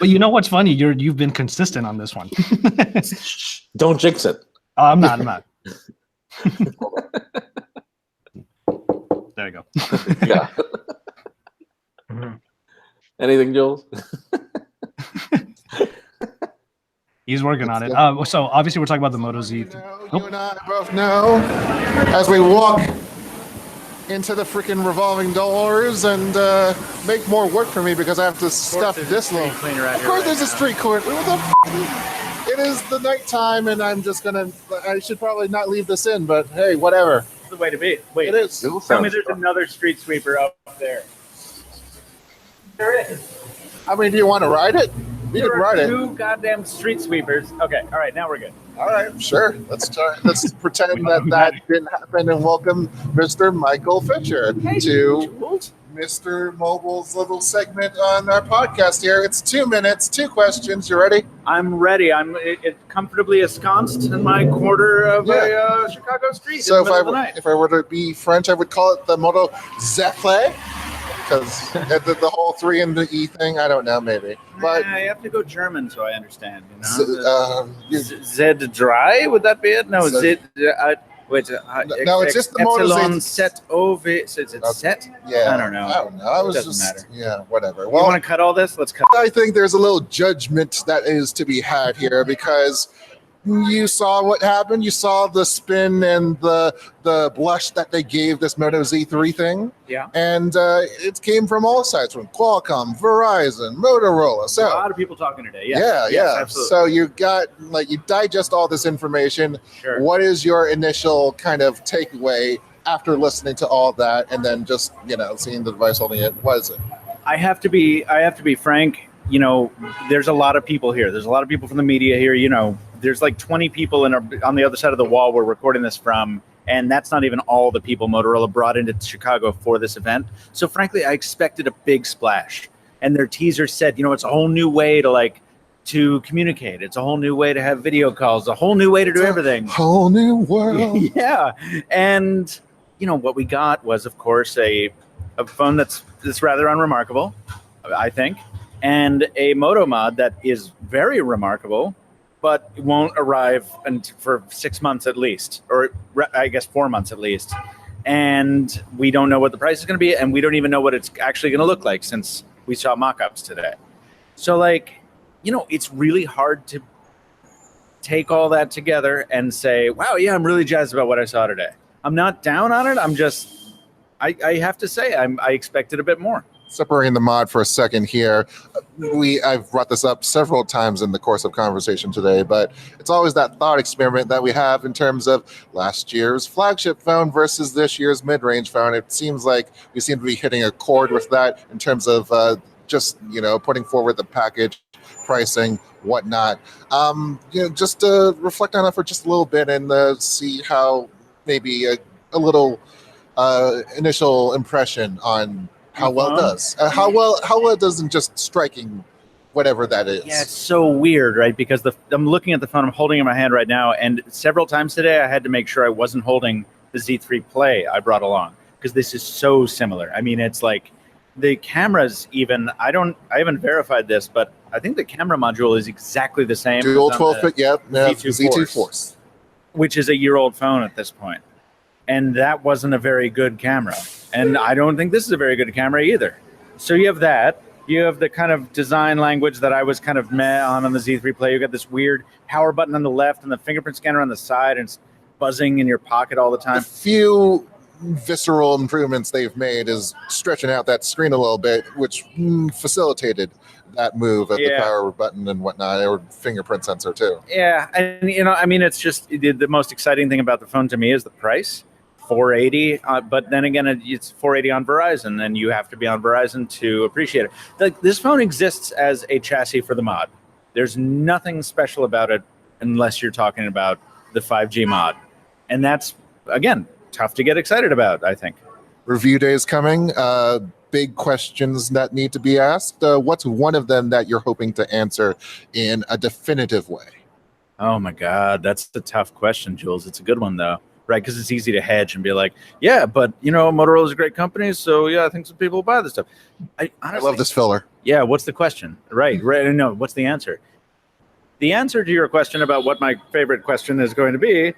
Speaker 1: But you know what's funny? You've been consistent on this one.
Speaker 3: Don't jinx it.
Speaker 1: Oh, I'm not. There you go.
Speaker 3: Yeah. Anything, Jules?
Speaker 1: He's working on it. So obviously we're talking about the Moto Z.
Speaker 2: You and I both know as we walk into the freaking revolving doors and make more work for me because I have to stuff this little. Of course, there's a street cleaner. What the f- It is the nighttime, and I'm just gonna. I should probably not leave this in, but hey, whatever.
Speaker 5: It's the way to be. Wait,
Speaker 2: It is.
Speaker 5: tell me there's another street sweeper up there. There is.
Speaker 2: I mean, do you want to ride it? We could ride it.
Speaker 5: Two goddamn street sweepers. Okay, all right, now we're good.
Speaker 2: All right, sure. Let's try. Let's pretend that didn't happen and welcome Mr. Michael Fisher to Mr. Mobile's little segment on our podcast here. It's 2 minutes, 2 questions. You ready?
Speaker 5: I'm ready. I'm comfortably ensconced in my corner of a Chicago street.
Speaker 2: So if I were to be French, I would call it the Moto Z3. Because the whole 3 and the E thing, I don't know, maybe. But
Speaker 5: I have to go German so I understand.
Speaker 2: Z3,
Speaker 5: would that be it? No, Z.
Speaker 2: No, it's just the Moto Z3.
Speaker 5: Set over. So it's set.
Speaker 2: Yeah,
Speaker 5: I don't know.
Speaker 2: It doesn't matter. Yeah, whatever. Well,
Speaker 5: you want to cut all this? Let's cut.
Speaker 2: I think there's a little judgment that is to be had here because you saw what happened. You saw the spin and the blush that they gave this Moto Z3 thing.
Speaker 5: Yeah.
Speaker 2: And it came from all sides, from Qualcomm, Verizon, Motorola. So
Speaker 5: a lot of people talking today.
Speaker 2: Yes. Yeah. Absolutely. So you got you digest all this information.
Speaker 5: Sure.
Speaker 2: What is your initial kind of takeaway after listening to all that and then just seeing the device holding it? What is it?
Speaker 5: I have to be frank. There's a lot of people here. There's a lot of people from the media here. There's like 20 people on the other side of the wall we're recording this from, and that's not even all the people Motorola brought into Chicago for this event. So frankly, I expected a big splash. And their teaser said, it's a whole new way to communicate. It's a whole new way to have video calls, a whole new way to do everything.
Speaker 2: Whole new world.
Speaker 5: Yeah. And, what we got was, of course, a phone that's rather unremarkable, I think, and a Moto mod that is very remarkable, but it won't arrive for 6 months at least, or I guess 4 months at least. And we don't know what the price is going to be, and we don't even know what it's actually going to look like since we saw mock-ups today. So, it's really hard to take all that together and say, wow, yeah, I'm really jazzed about what I saw today. I'm not down on it. I'm just, I have to say, I expected a bit more.
Speaker 2: Separating the mod for a second here, I've brought this up several times in the course of conversation today, but it's always that thought experiment that we have in terms of last year's flagship phone versus this year's mid-range phone. It seems like we seem to be hitting a chord with that in terms of just putting forward the package, pricing, whatnot. Just to reflect on it for just a little bit and see how maybe a little initial impression on how well it does. How well it does in just striking whatever that is.
Speaker 5: Yeah, it's so weird, right? Because I'm looking at the phone, I'm holding it in my hand right now, and several times today I had to make sure I wasn't holding the Z3 Play I brought along, because this is so similar. I mean, it's like the cameras even, I haven't verified this, but I think the camera module is exactly the same.
Speaker 2: Dual 12-bit, Z2 Force.
Speaker 5: Which is a year-old phone at this point. And that wasn't a very good camera. And I don't think this is a very good camera either. So you have that. You have the kind of design language that I was kind of meh on the Z3 Play. You got this weird power button on the left and the fingerprint scanner on the side, and it's buzzing in your pocket all the time.
Speaker 2: A few visceral improvements they've made is stretching out that screen a little bit, which facilitated that move at the power button and whatnot, or fingerprint sensor too.
Speaker 5: Yeah, and it's just the most exciting thing about the phone to me is the price. $480, but then again, it's $480 on Verizon, and you have to be on Verizon to appreciate it. This phone exists as a chassis for the mod. There's nothing special about it unless you're talking about the 5G mod. And that's, again, tough to get excited about, I think.
Speaker 2: Review day is coming. Big questions that need to be asked. What's one of them that you're hoping to answer in a definitive way?
Speaker 5: Oh, my God. That's a tough question, Jules. It's a good one, though. Right, because it's easy to hedge and be like, yeah, but Motorola is a great company, so yeah, I think some people will buy this stuff. Honestly,
Speaker 2: I love this filler.
Speaker 5: Yeah, what's the question? Right. No, what's the answer? The answer to your question about what my favorite question is going to be,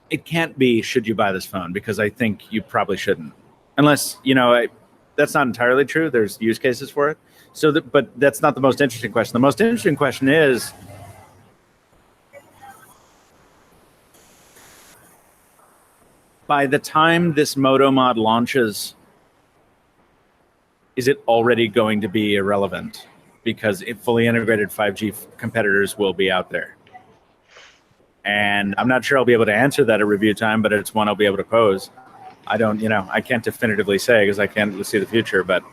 Speaker 5: it can't be, should you buy this phone? Because I think you probably shouldn't, unless that's not entirely true. There's use cases for it. But that's not the most interesting question. The most interesting question is, by the time this Moto mod launches, is it already going to be irrelevant? Because fully integrated 5G competitors will be out there. And I'm not sure I'll be able to answer that at review time, but it's one I'll be able to pose. I can't definitively say because I can't see the future, but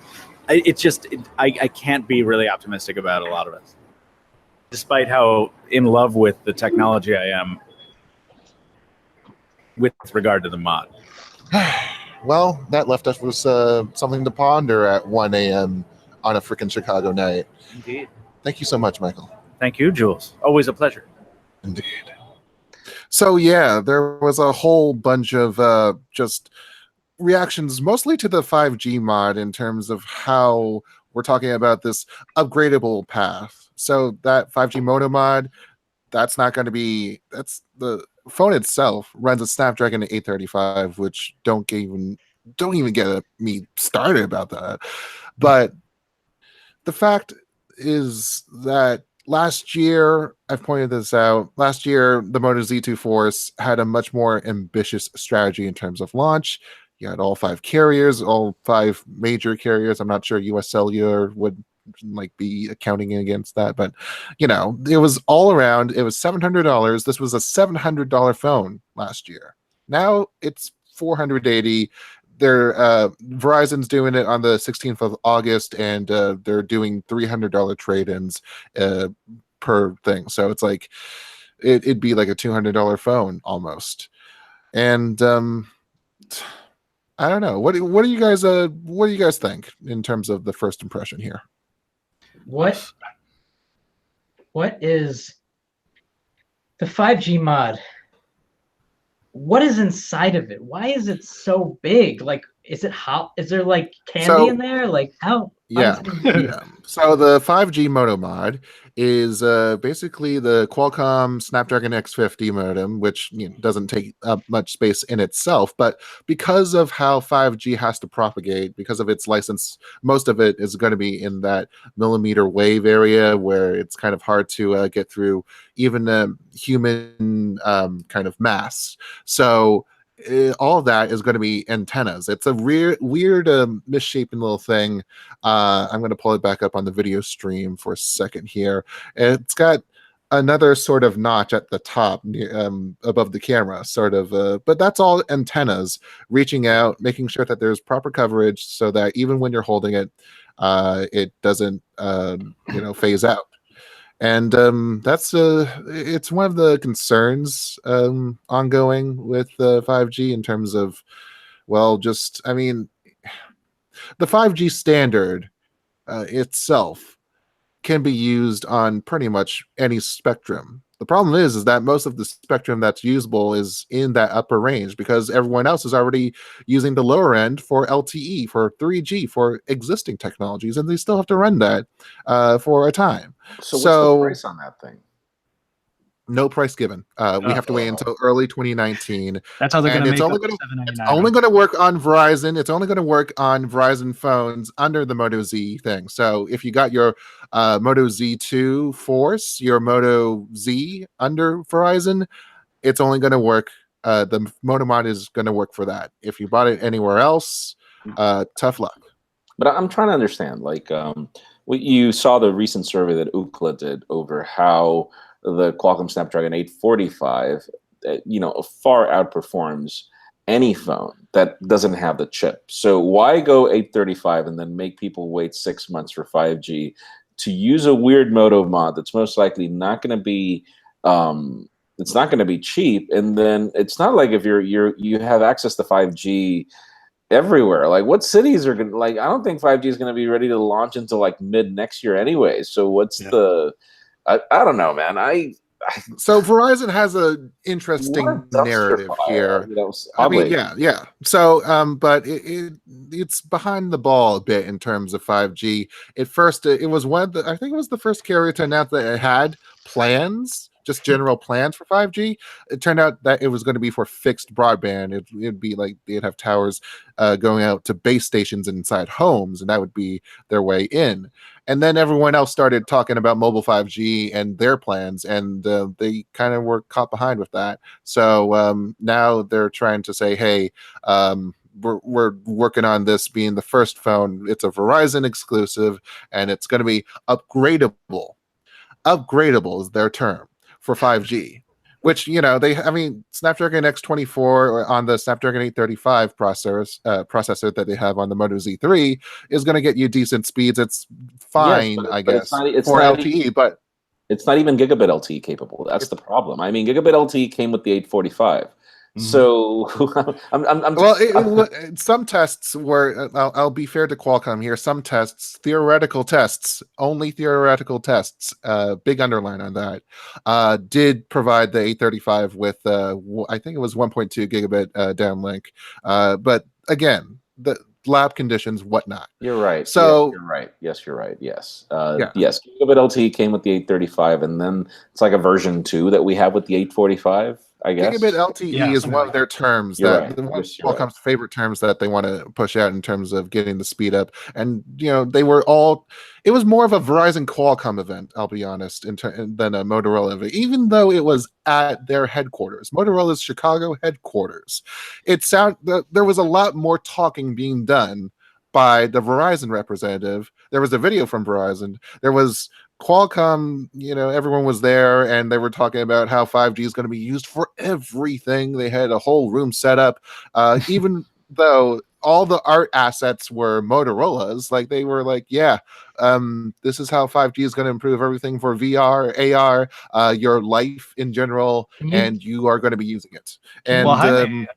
Speaker 5: I can't be really optimistic about a lot of it, despite how in love with the technology I am with regard to the mod.
Speaker 2: Well, that left us with something to ponder at 1 a.m. on a freaking Chicago night.
Speaker 5: Indeed.
Speaker 2: Thank you so much, Michael.
Speaker 5: Thank you, Jules. Always a pleasure.
Speaker 2: Indeed. So yeah, there was a whole bunch of just reactions, mostly to the 5G mod, in terms of how we're talking about this upgradable path. So that 5G Moto mod, that's not going to be. That's the phone itself runs a Snapdragon 835, which don't even get me started about that. But the fact is that last year, I've pointed this out, last year, the Moto Z2 Force had a much more ambitious strategy in terms of launch. You had all 5 carriers, all 5 major carriers. I'm not sure US Cellular would be accounting against that, but it was all around. It was $700. This was a $700 phone last year. Now it's $480. Verizon's doing it on the 16th of August, and they're doing $300 trade-ins per thing. So it's like it'd be like a $200 phone almost. And I don't know. What do you guys think in terms of the first impression here?
Speaker 4: What is the 5G mod? What is inside of it? Why is it so big? Like, is it hot? Is there like candy in there? Like, how?
Speaker 2: Yeah. Yeah. So the 5G Moto mod is basically the Qualcomm Snapdragon X50 modem, which doesn't take up much space in itself, but because of how 5G has to propagate, because of its license, most of it is going to be in that millimeter wave area where it's kind of hard to get through even human kind of mass. So all of that is going to be antennas. It's a weird misshapen little thing. I'm going to pull it back up on the video stream for a second here. It's got another sort of notch at the top above the camera, sort of. But that's all antennas reaching out, making sure that there's proper coverage so that even when you're holding it, it doesn't phase out. And that's it's one of the concerns ongoing with 5G in terms of, the 5G standard itself can be used on pretty much any spectrum. The problem is that most of the spectrum that's usable is in that upper range because everyone else is already using the lower end for LTE, for 3G, for existing technologies, and they still have to run that for a time.
Speaker 3: So what's the price on that thing?
Speaker 2: No price given. We have to wait until early 2019.
Speaker 1: That's how they're going to make it.
Speaker 2: It's only going to work on Verizon. It's only going to work on Verizon phones under the Moto Z thing. So if you got your Moto Z2 Force, your Moto Z under Verizon, it's only going to work. The Moto mod is going to work for that. If you bought it anywhere else, tough luck.
Speaker 3: But I'm trying to understand. You saw the recent survey that Ookla did over how the Qualcomm Snapdragon 845, far outperforms any phone that doesn't have the chip. So why go 835 and then make people wait 6 months for 5G to use a weird Moto mod that's most likely not going to be, it's not going to be cheap. And then it's not like if you have access to 5G everywhere. Like, what cities are going to, I don't think 5G is going to be ready to launch until mid next year anyway. So what's I don't know, man.
Speaker 2: So Verizon has an interesting narrative here. Yeah. So, but it's behind the ball a bit in terms of 5G. At first, it was I think it was the first carrier to announce that it had plans, just general plans for 5G. It turned out that it was going to be for fixed broadband. It'd be like they'd have towers going out to base stations inside homes, and that would be their way in. And then everyone else started talking about mobile 5G and their plans, and they kind of were caught behind with that. So now they're trying to say, hey, we're working on this being the first phone. It's a Verizon exclusive, and it's going to be upgradable. Upgradable is their term for 5G, which Snapdragon X24 on the Snapdragon 835 processor that they have on the Moto Z3 is going to get you decent speeds. It's fine,
Speaker 3: Yes,
Speaker 2: I guess,
Speaker 3: it's
Speaker 2: for
Speaker 3: not
Speaker 2: LTE, but
Speaker 3: it's not even gigabit LTE capable. That's the problem. I mean, gigabit LTE came with the 845. So
Speaker 2: some tests were. I'll be fair to Qualcomm here. Some tests, theoretical tests, only theoretical tests. Big underline on that. Did provide the 835 with I think it was 1.2 gigabit downlink. But again, the lab conditions, whatnot.
Speaker 3: You're right.
Speaker 2: So
Speaker 3: you're right. Yes, you're right. Yes.
Speaker 2: Yeah.
Speaker 3: Yes. Gigabit LTE came with the 835, and then it's like a version 2 that we have with the 845. I guess
Speaker 2: Gigabit LTE is one of their terms one of Qualcomm's favorite terms that they want to push out in terms of getting the speed up. And they were all. It was more of a Verizon Qualcomm event, I'll be honest, than a Motorola event, even though it was at their headquarters, Motorola's Chicago headquarters. There was a lot more talking being done by the Verizon representative. There was a video from Verizon. There was Qualcomm, everyone was there and they were talking about how 5G is going to be used for everything. They had a whole room set up, even though all the art assets were Motorola's. Like they were like, this is how 5G is going to improve everything for VR, AR, your life in general, and you are going to be using it. And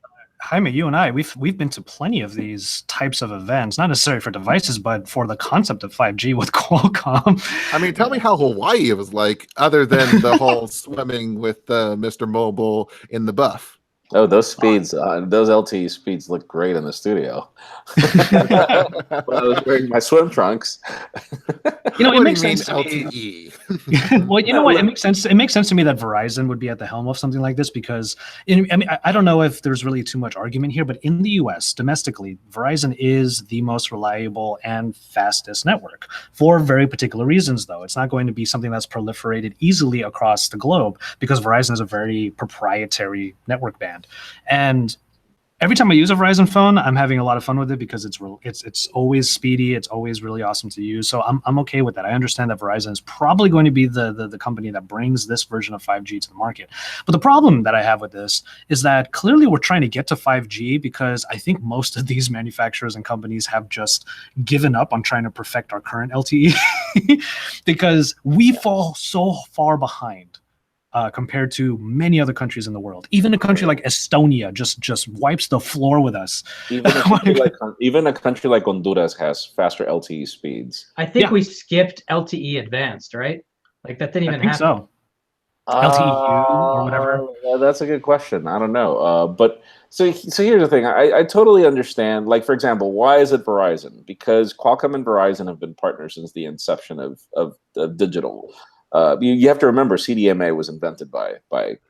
Speaker 1: Jaime, you and I, we've been to plenty of these types of events, not necessarily for devices, but for the concept of 5G with Qualcomm.
Speaker 2: I mean, tell me how Hawaii was like, other than the whole swimming with Mr. Mobile in the buff.
Speaker 3: Oh, those speeds, those LTE speeds look great in the studio. When I was wearing my swim trunks.
Speaker 1: It makes sense. LTE. Well, you know what? It makes sense. It makes sense to me that Verizon would be at the helm of something like this because, I don't know if there's really too much argument here, but in the U.S. domestically, Verizon is the most reliable and fastest network for very particular reasons. Though it's not going to be something that's proliferated easily across the globe because Verizon is a very proprietary network band. And every time I use a Verizon phone, I'm having a lot of fun with it because it's always speedy. It's always really awesome to use. So I'm okay with that. I understand that Verizon is probably going to be the company that brings this version of 5G to the market. But the problem that I have with this is that clearly we're trying to get to 5G because I think most of these manufacturers and companies have just given up on trying to perfect our current LTE because we fall so far behind. Compared to many other countries in the world. Even a country like Estonia just wipes the floor with us.
Speaker 3: Even a country like Honduras has faster LTE speeds.
Speaker 4: I think we skipped LTE advanced, right? Like that didn't even happen.
Speaker 1: So. LTE or whatever.
Speaker 3: That's a good question. I don't know. But so here's the thing. I totally understand. Like, for example, why is it Verizon? Because Qualcomm and Verizon have been partners since the inception of digital. You have to remember CDMA was invented by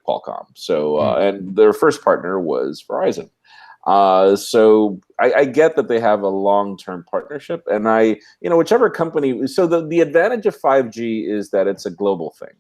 Speaker 3: Qualcomm. So and their first partner was Verizon. So I get that they have a long-term partnership, and whichever company. So the advantage of 5G is that it's a global thing.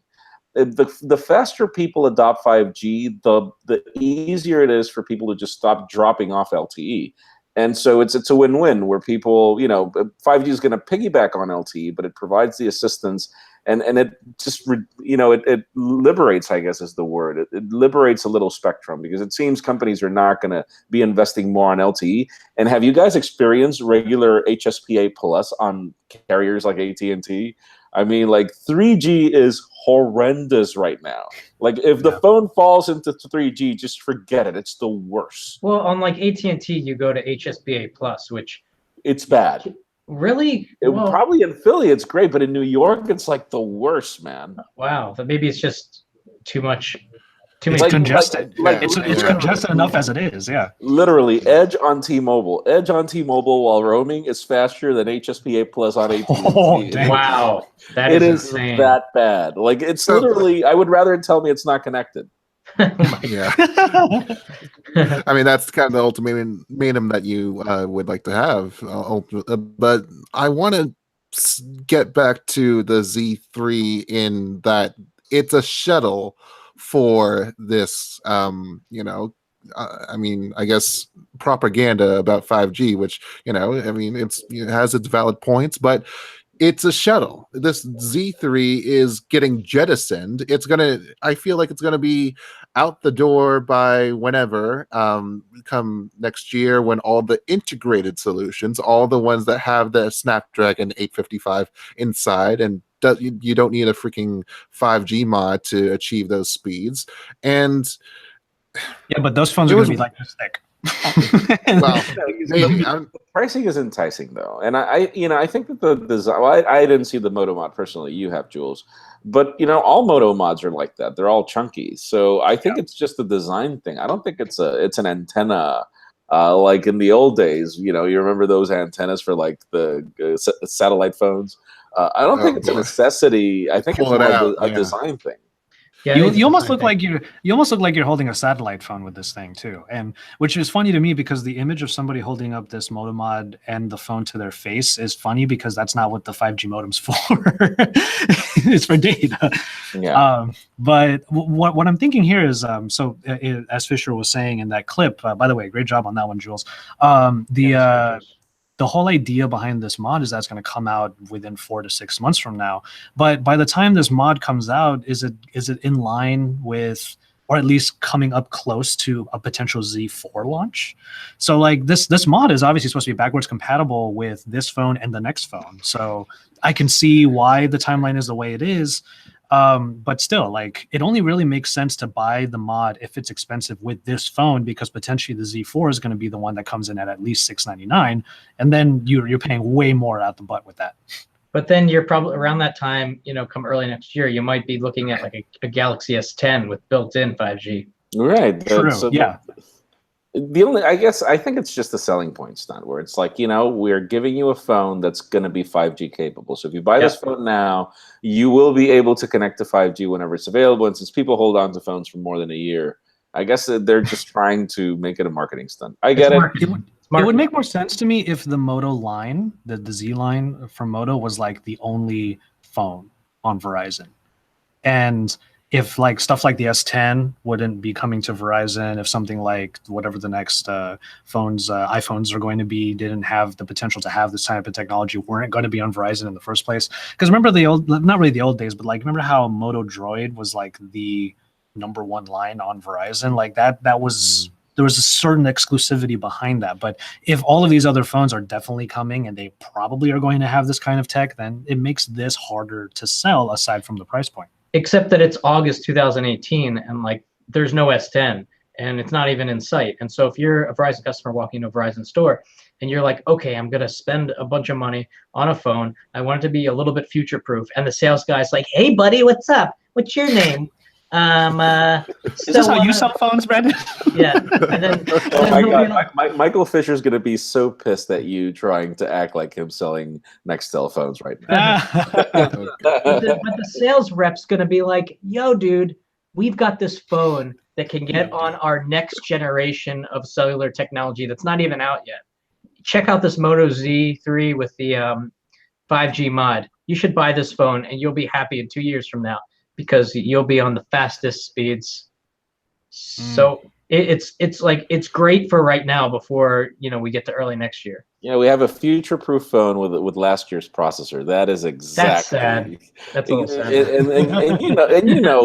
Speaker 3: The faster people adopt 5G, the easier it is for people to just stop dropping off LTE. And so it's a win-win where people, 5G is going to piggyback on LTE, but it provides the assistance. And it just, it liberates, I guess is the word. It liberates a little spectrum because it seems companies are not going to be investing more on LTE. And have you guys experienced regular HSPA Plus on carriers like AT&T? I mean, like 3G is horrendous right now. Like if the phone falls into 3G, just forget it. It's the worst.
Speaker 4: Well, on like AT&T, you go to HSPA Plus, which
Speaker 3: it's bad.
Speaker 4: Really?
Speaker 3: Probably in Philly, it's great, but in New York, it's like the worst, man.
Speaker 4: Wow, but maybe it's just too much.
Speaker 1: It's congested. It's congested enough as it is. Yeah.
Speaker 3: Literally, Edge on T-Mobile. Edge on T-Mobile while roaming is faster than HSPA Plus on AT&T.
Speaker 1: Oh, dang.
Speaker 4: Wow,
Speaker 3: it is that bad. Like it's literally. I would rather tell me it's not connected.
Speaker 2: Yeah. I mean, that's kind of the ultimatum that you would like to have. But I want to get back to the Z3 in that it's a shuttle for this, I mean, I guess propaganda about 5G, which, it has its valid points, but it's a shuttle. This Z3 is getting jettisoned. I feel like it's gonna be out the door by whenever, come next year, when all the integrated solutions, all the ones that have the Snapdragon 855 inside, and you don't need a freaking 5G mod to achieve those speeds. And
Speaker 1: yeah, but those phones are going to be like this thick.
Speaker 2: Well, maybe.
Speaker 3: The pricing is enticing though, and I think that the design. Well, I didn't see the Moto mod personally. You have, Jules, but all Moto mods are like that. They're all chunky, so I think it's just a design thing. I don't think it's an antenna. Like in the old days, you remember those antennas for like the satellite phones. I don't think it's a necessity. I think it's more a design thing.
Speaker 1: Yeah, you almost look like you're holding a satellite phone with this thing too, and which is funny to me because the image of somebody holding up this Moto mod and the phone to their face is funny because that's not what the 5G modem's for. It's for data.
Speaker 3: Yeah.
Speaker 1: But what I'm thinking here is as Fisher was saying in that clip. By the way, great job on that one, Jules. The whole idea behind this mod is that's going to come out within 4 to 6 months from now. But by the time this mod comes out, is it in line with, or at least coming up close to, a potential Z4 launch? So like this mod is obviously supposed to be backwards compatible with this phone and the next phone. So I can see why the timeline is the way it is. But still, like, it only really makes sense to buy the mod if it's expensive with this phone, because potentially the Z4 is going to be the one that comes in at least $699, and then you're paying way more out the butt with that.
Speaker 4: But then you're probably around that time, come early next year, you might be looking at like a Galaxy S10 with built-in 5G.
Speaker 3: Right.
Speaker 1: True. Yeah.
Speaker 3: I think it's just a selling point stunt where it's like, we're giving you a phone that's going to be 5G capable. So if you buy this phone now, you will be able to connect to 5G whenever it's available. And since people hold on to phones for more than a year, I guess they're just trying to make it a marketing stunt. I get it.
Speaker 1: It would make more sense to me if the Moto line, the Z line from Moto, was like the only phone on Verizon. And if like stuff like the S10 wouldn't be coming to Verizon, if something like whatever the next iPhones are going to be didn't have the potential to have this type of technology, weren't going to be on Verizon in the first place. Because remember not really the old days, but like remember how Moto Droid was like the #1 line on Verizon? Like that was there was a certain exclusivity behind that. But if all of these other phones are definitely coming and they probably are going to have this kind of tech, then it makes this harder to sell aside from the price point.
Speaker 4: Except that it's August 2018 and like there's no S10 and it's not even in sight. And so if you're a Verizon customer walking into a Verizon store and you're like, okay, I'm going to spend a bunch of money on a phone. I want it to be a little bit future proof. And the sales guy's like, hey buddy, what's up? What's your name?
Speaker 1: Is this how you sell phones, Brandon?
Speaker 4: Yeah. And then,
Speaker 3: oh my God, Michael Fisher's going to be so pissed at you trying to act like him selling Nextel phones right now.
Speaker 4: but the sales rep's going to be like, yo, dude, we've got this phone that can get on our next generation of cellular technology that's not even out yet. Check out this Moto Z3 with the 5G mod. You should buy this phone and you'll be happy in 2 years from now, because you'll be on the fastest speeds. So it's like, it's great for right now before, we get to early next year.
Speaker 3: Yeah, we have a future-proof phone with last year's processor. That is exactly.
Speaker 4: That's sad. That's a little sad.
Speaker 3: And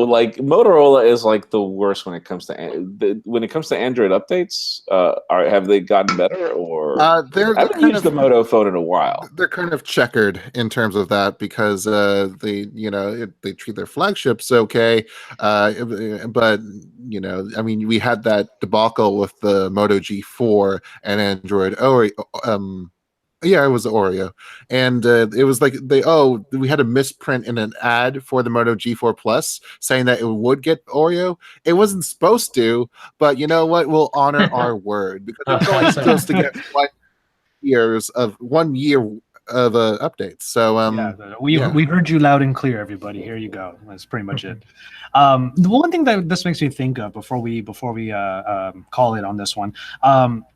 Speaker 3: like Motorola is like the worst when it comes to Android updates. Have they gotten better, or I haven't used the Moto phone in a while.
Speaker 2: They're kind of checkered in terms of that because they treat their flagships okay, but we had that debacle with the Moto G4 and Android Oreo. Yeah, it was Oreo, and it was like we had a misprint in an ad for the Moto G4 Plus saying that it would get Oreo. It wasn't supposed to, but you know what? We'll honor our word because it's only supposed to get 1 year of updates. So
Speaker 1: we heard you loud and clear, everybody. Here you go. That's pretty much it. The one thing that this makes me think of before we call it on this one.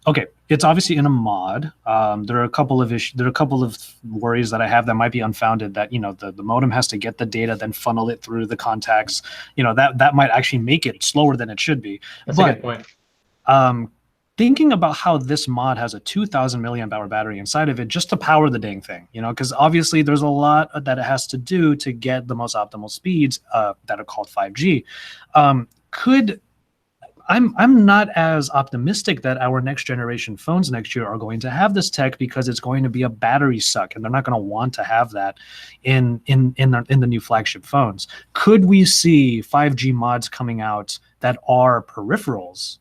Speaker 1: Okay, it's obviously in a mod. There are a couple of worries that I have that might be unfounded. That the modem has to get the data, then funnel it through the contacts. That might actually make it slower than it should be.
Speaker 4: That's a good point.
Speaker 1: thinking about how this mod has a 2,000 milliamp hour battery inside of it just to power the dang thing, because obviously there's a lot that it has to do to get the most optimal speeds that are called 5G. I'm not as optimistic that our next generation phones next year are going to have this tech, because it's going to be a battery suck, and they're not going to want to have that in the new flagship phones. Could we see 5G mods coming out that are peripherals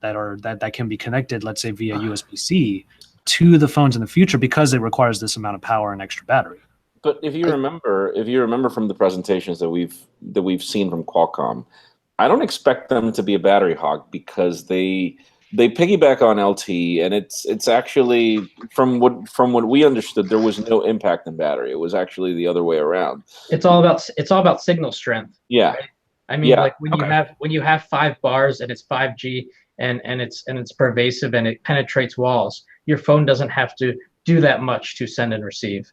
Speaker 1: that can be connected, let's say via USB-C, to the phones in the future, because it requires this amount of power and extra battery?
Speaker 3: But if you remember from the presentations that we've seen from Qualcomm, I don't expect them to be a battery hog, because they piggyback on LTE, and it's actually from what we understood, there was no impact in battery. It was actually the other way around.
Speaker 4: It's all about signal strength.
Speaker 3: Yeah.
Speaker 4: Right? I mean, like when you have 5 bars and it's 5G and it's pervasive and it penetrates walls, your phone doesn't have to do that much to send and receive.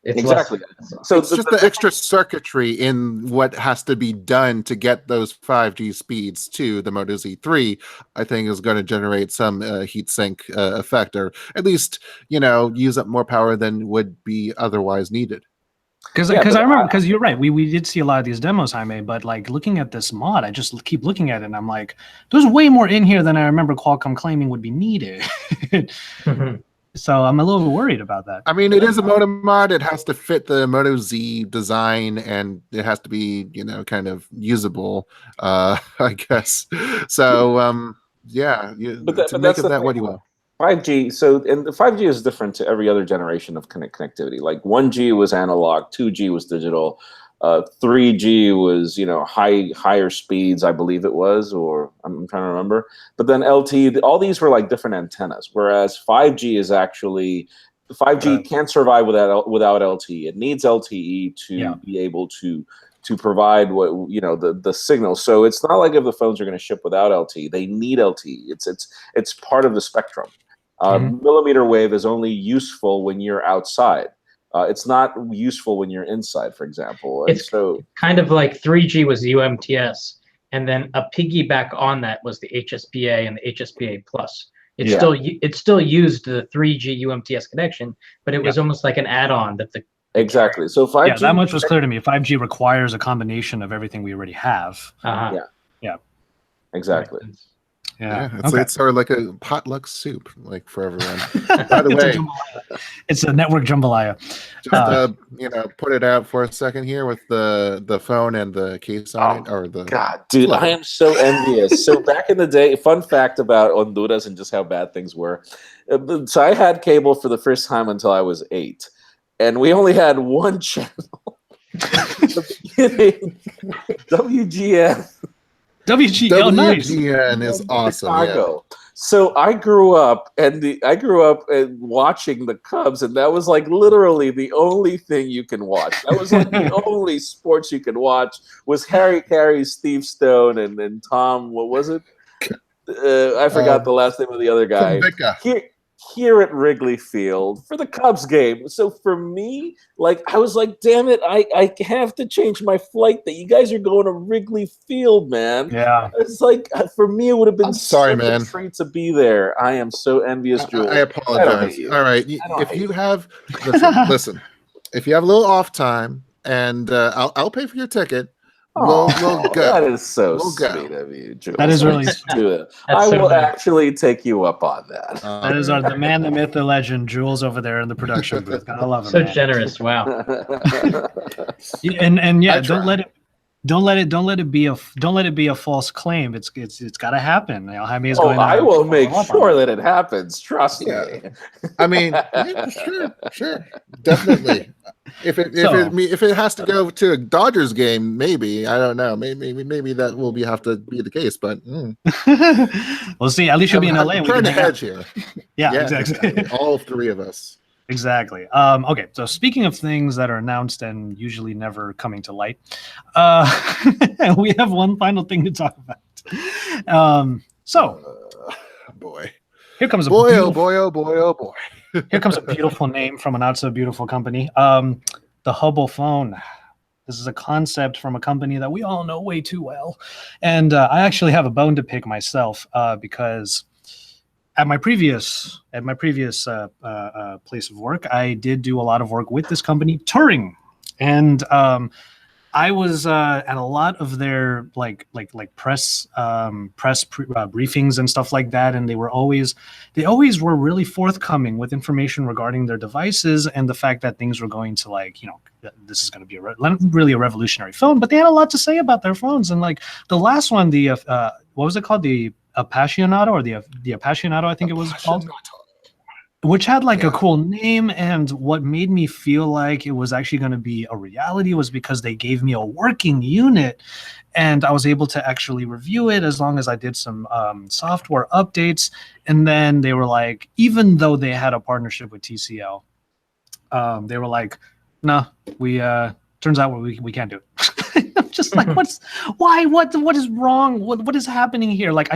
Speaker 4: It's
Speaker 3: exactly.
Speaker 2: So it's just the extra circuitry in what has to be done to get those 5G speeds to the Moto Z3, I think, is going to generate some heat sink effect, or at least, use up more power than would be otherwise needed.
Speaker 1: Because I remember, because you're right, we did see a lot of these demos, Jaime, but like looking at this mod, I just keep looking at it and I'm like, there's way more in here than I remember Qualcomm claiming would be needed. So I'm a little worried about that.
Speaker 2: I mean, it is a Moto mod. It has to fit the Moto Z design, and it has to be, kind of usable, I guess. So, yeah.
Speaker 3: But make of that what you will. 5G. And the 5G is different to every other generation of connectivity. Like 1G was analog, 2G was digital, 3G was higher speeds, I believe it was, or I'm trying to remember. But then LTE, all these were like different antennas. Whereas 5G is actually 5G can't survive without LTE. It needs LTE to be able to provide what the signal. So it's not like if the phones are going to ship without LTE. They need LTE. It's part of the spectrum. Millimeter wave is only useful when you're outside. It's not useful when you're inside, for example. And
Speaker 4: it's kind of like 3G was UMTS, and then a piggyback on that was the HSPA and the HSPA Plus. It still used the 3G UMTS connection, but it was almost like an add-on that the
Speaker 3: exactly. So 5G.
Speaker 1: Yeah, that much was clear to me. 5G requires a combination of everything we already have.
Speaker 3: Yeah. Exactly.
Speaker 1: Yeah,
Speaker 2: it's sort of like a potluck soup, like for everyone. By the way,
Speaker 1: it's a network jambalaya.
Speaker 2: Just put it out for a second here with the phone and the case on it, or the
Speaker 3: God, dude, I am so envious. So back in the day, fun fact about Honduras and just how bad things were. So I had cable for the first time until I was 8, and we only had one channel. WGN.
Speaker 2: WGN is awesome.
Speaker 3: Chicago. Yeah. So I grew up watching the Cubs, and that was like literally the only thing you can watch. That was like the only sports you could watch was Harry Carey, Steve Stone, and Tom. What was it? I forgot the last name of the other guy. Here at Wrigley Field for the Cubs game. So for me, I was like, damn it, I have to change my flight that you guys are going to Wrigley Field, man.
Speaker 1: Yeah.
Speaker 3: It's like, for me, it would have been
Speaker 2: man.
Speaker 3: a treat to be there. I am so envious, Jules.
Speaker 2: I apologize. All right. If you have, listen, if you have a little off time, and I'll pay for your ticket. We'll go.
Speaker 3: That is so sweet of you, Jules.
Speaker 1: That is really
Speaker 3: sweet. I will actually take you up on that.
Speaker 1: That is the man, the myth, the legend, Jules over there in the production booth. Gotta love him.
Speaker 4: So generous. Wow.
Speaker 1: and don't let it be a false claim. It's got to happen. Jaime is going.
Speaker 3: I will make sure that it happens. Trust me.
Speaker 2: I mean, sure, definitely. If it has to go to a Dodgers game, maybe, I don't know. Maybe that will have to be the case. But
Speaker 1: we'll see. At least you'll be in LA.
Speaker 2: I'm trying to hedge here.
Speaker 1: Yeah, exactly.
Speaker 2: All 3 of us.
Speaker 1: Exactly. Okay. So speaking of things that are announced and usually never coming to light, we have one final thing to talk about.
Speaker 2: Boy,
Speaker 1: here comes
Speaker 2: boy.
Speaker 1: Here comes a beautiful name from a not so beautiful company. The Hubble phone. This is a concept from a company that we all know way too well, and I actually have a bone to pick myself because at my previous place of work, I did do a lot of work with this company, Turing, and I was at a lot of their press briefings and stuff like that, and they always were really forthcoming with information regarding their devices and the fact that things were going to this is going to be really a revolutionary phone. But they had a lot to say about their phones, and like the last one, the what was it called, the Appassionato, or the Appassionato, I think it was called, which had a cool name. And what made me feel like it was actually going to be a reality was because they gave me a working unit, and I was able to actually review it as long as I did some software updates. And then they were like, even though they had a partnership with TCL, they were like, no, we turns out we can't do it. I'm just like, what is wrong? What is happening here? Like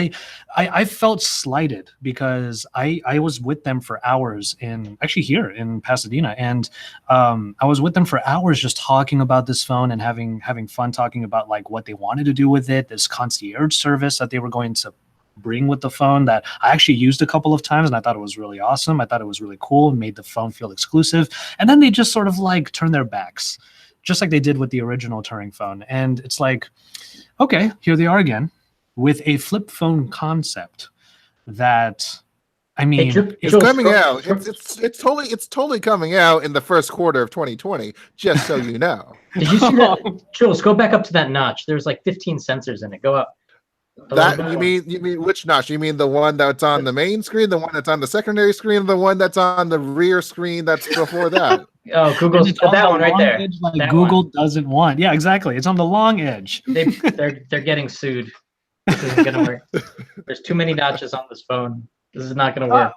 Speaker 1: I felt slighted because I was with them for hours here in Pasadena, and I was with them for hours just talking about this phone and having fun talking about like what they wanted to do with it, this concierge service that they were going to bring with the phone that I actually used a couple of times, and I thought it was really awesome. I thought it was really cool and made the phone feel exclusive. And then they just sort of like turned their backs, just like they did with the original Turing phone. And it's like, okay, here they are again with a flip phone concept that, I mean,
Speaker 2: it's coming out. It's totally coming out in the first quarter of 2020. Just so you know.
Speaker 4: Did you see that? Jules, go back up to that notch. There's like 15 sensors in it. Go up.
Speaker 2: That you mean which notch? You mean the one that's on the main screen, the one that's on the secondary screen, the one that's on the rear screen that's before that?
Speaker 4: Oh, Google's that one right there.
Speaker 1: Edge, like Google doesn't want. Yeah, exactly. It's on the long edge.
Speaker 4: They're getting sued. This isn't gonna work. There's too many notches on this phone. This is not gonna work.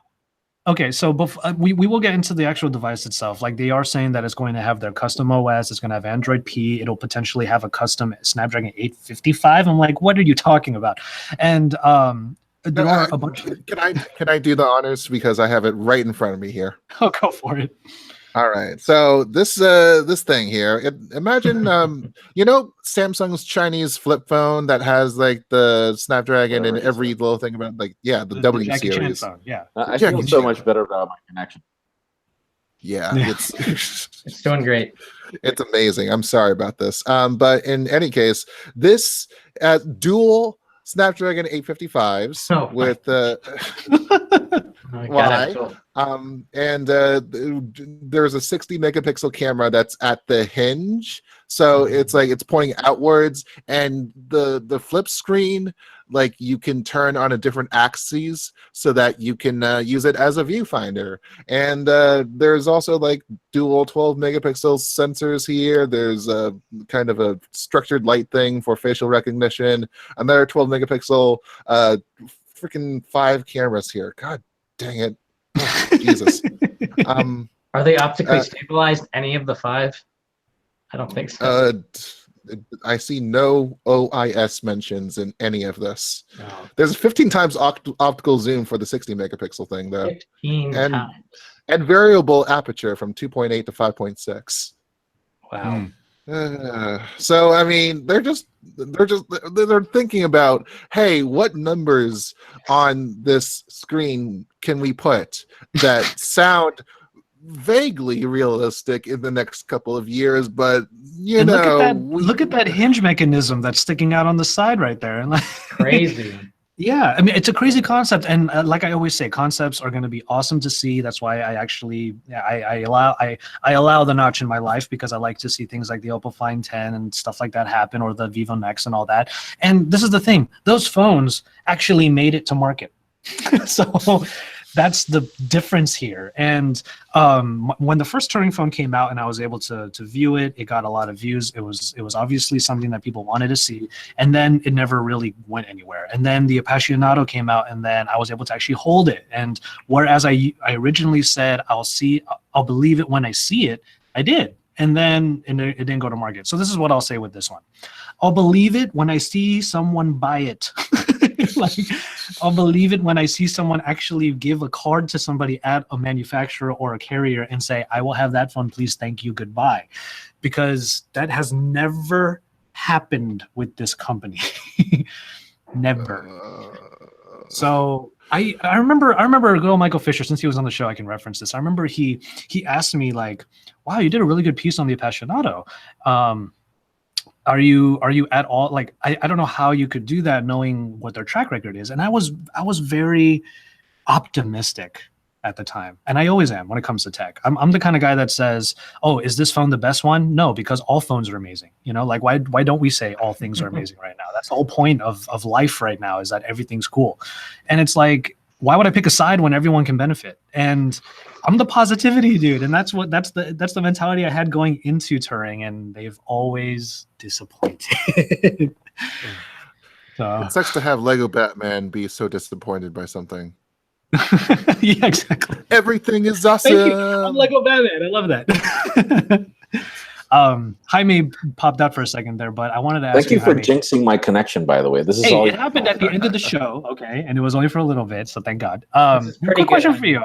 Speaker 1: Okay, so we will get into the actual device itself. Like they are saying that it's going to have their custom OS. It's going to have Android P. It'll potentially have a custom Snapdragon 855. I'm like, what are you talking about? And there are a bunch.
Speaker 2: Can I do the honors because I have it right in front of me here?
Speaker 1: Oh, go for it.
Speaker 2: All right. So this thing here, imagine Samsung's Chinese flip phone that has like the Snapdragon and every little thing about the W
Speaker 1: Jackie
Speaker 2: series.
Speaker 1: Chan phone, yeah.
Speaker 3: I feel so much better about my connection.
Speaker 2: Yeah.
Speaker 4: It's doing great.
Speaker 2: It's amazing. I'm sorry about this. But in any case, this dual Snapdragon 855s with why? And there's a 60 megapixel camera that's at the hinge, so it's like it's pointing outwards, and the flip screen, like you can turn on a different axes so that you can use it as a viewfinder. And there's also like dual 12 megapixel sensors here. There's a kind of a structured light thing for facial recognition, another 12 megapixel freaking 5 cameras here. God dang it. Oh, Jesus.
Speaker 4: Are they optically stabilized, any of the 5? I don't think so.
Speaker 2: I see no OIS mentions in any of this.
Speaker 4: No.
Speaker 2: There's 15 times optical zoom for the 60 megapixel thing, though.
Speaker 4: 15 times.
Speaker 2: And variable aperture from 2.8 to 5.6.
Speaker 4: Wow.
Speaker 2: So I mean, they're thinking about, hey, what numbers on this screen can we put that sound vaguely realistic in the next couple of years? But
Speaker 1: look at that hinge mechanism that's sticking out on the side right there.
Speaker 4: Crazy.
Speaker 1: Yeah, I mean, it's a crazy concept, and like I always say, concepts are going to be awesome to see. That's why I actually I allow the notch in my life, because I like to see things like the Oppo Find 10 and stuff like that happen, or the Vivo Nex and all that. And this is the thing; those phones actually made it to market. So that's the difference here. And when the first Turing phone came out and I was able to view it, it got a lot of views. It was obviously something that people wanted to see, and then it never really went anywhere. And then the Appassionato came out, and then I was able to actually hold it. And whereas I originally said I'll believe it when I see it, I did. And then it didn't go to market. So this is what I'll say with this one: I'll believe it when I see someone buy it. Like, I'll believe it when I see someone actually give a card to somebody at a manufacturer or a carrier and say, I will have that phone, please, thank you, goodbye. Because that has never happened with this company. Never. So I remember a girl, Michael Fisher, since he was on the show, I can reference this. I remember he asked me like, wow, you did a really good piece on the Appassionato. Are you at all like, I don't know how you could do that knowing what their track record is. And I was very optimistic at the time, and I always am when it comes to tech. I'm the kind of guy that says, oh, is this phone the best one? No, because all phones are amazing. You know, like why don't we say all things are amazing right now? That's the whole point of life right now, is that everything's cool. And it's like, why would I pick a side when everyone can benefit? And I'm the positivity dude, and that's the mentality I had going into Turing, and they've always disappointed. So
Speaker 2: It sucks to have Lego Batman be so disappointed by something.
Speaker 1: yeah, exactly.
Speaker 2: Everything is awesome.
Speaker 1: Thank you. I'm Lego Batman. I love that. Jaime popped out for a second there, but I wanted to ask
Speaker 3: Thank you for
Speaker 1: Jaime,
Speaker 3: jinxing my connection, by the way. This is
Speaker 1: hey,
Speaker 3: all
Speaker 1: it happened at the end of the show, okay, and it was only for a little bit, so thank God.
Speaker 4: This is pretty
Speaker 1: Quick question
Speaker 4: good.
Speaker 1: for you.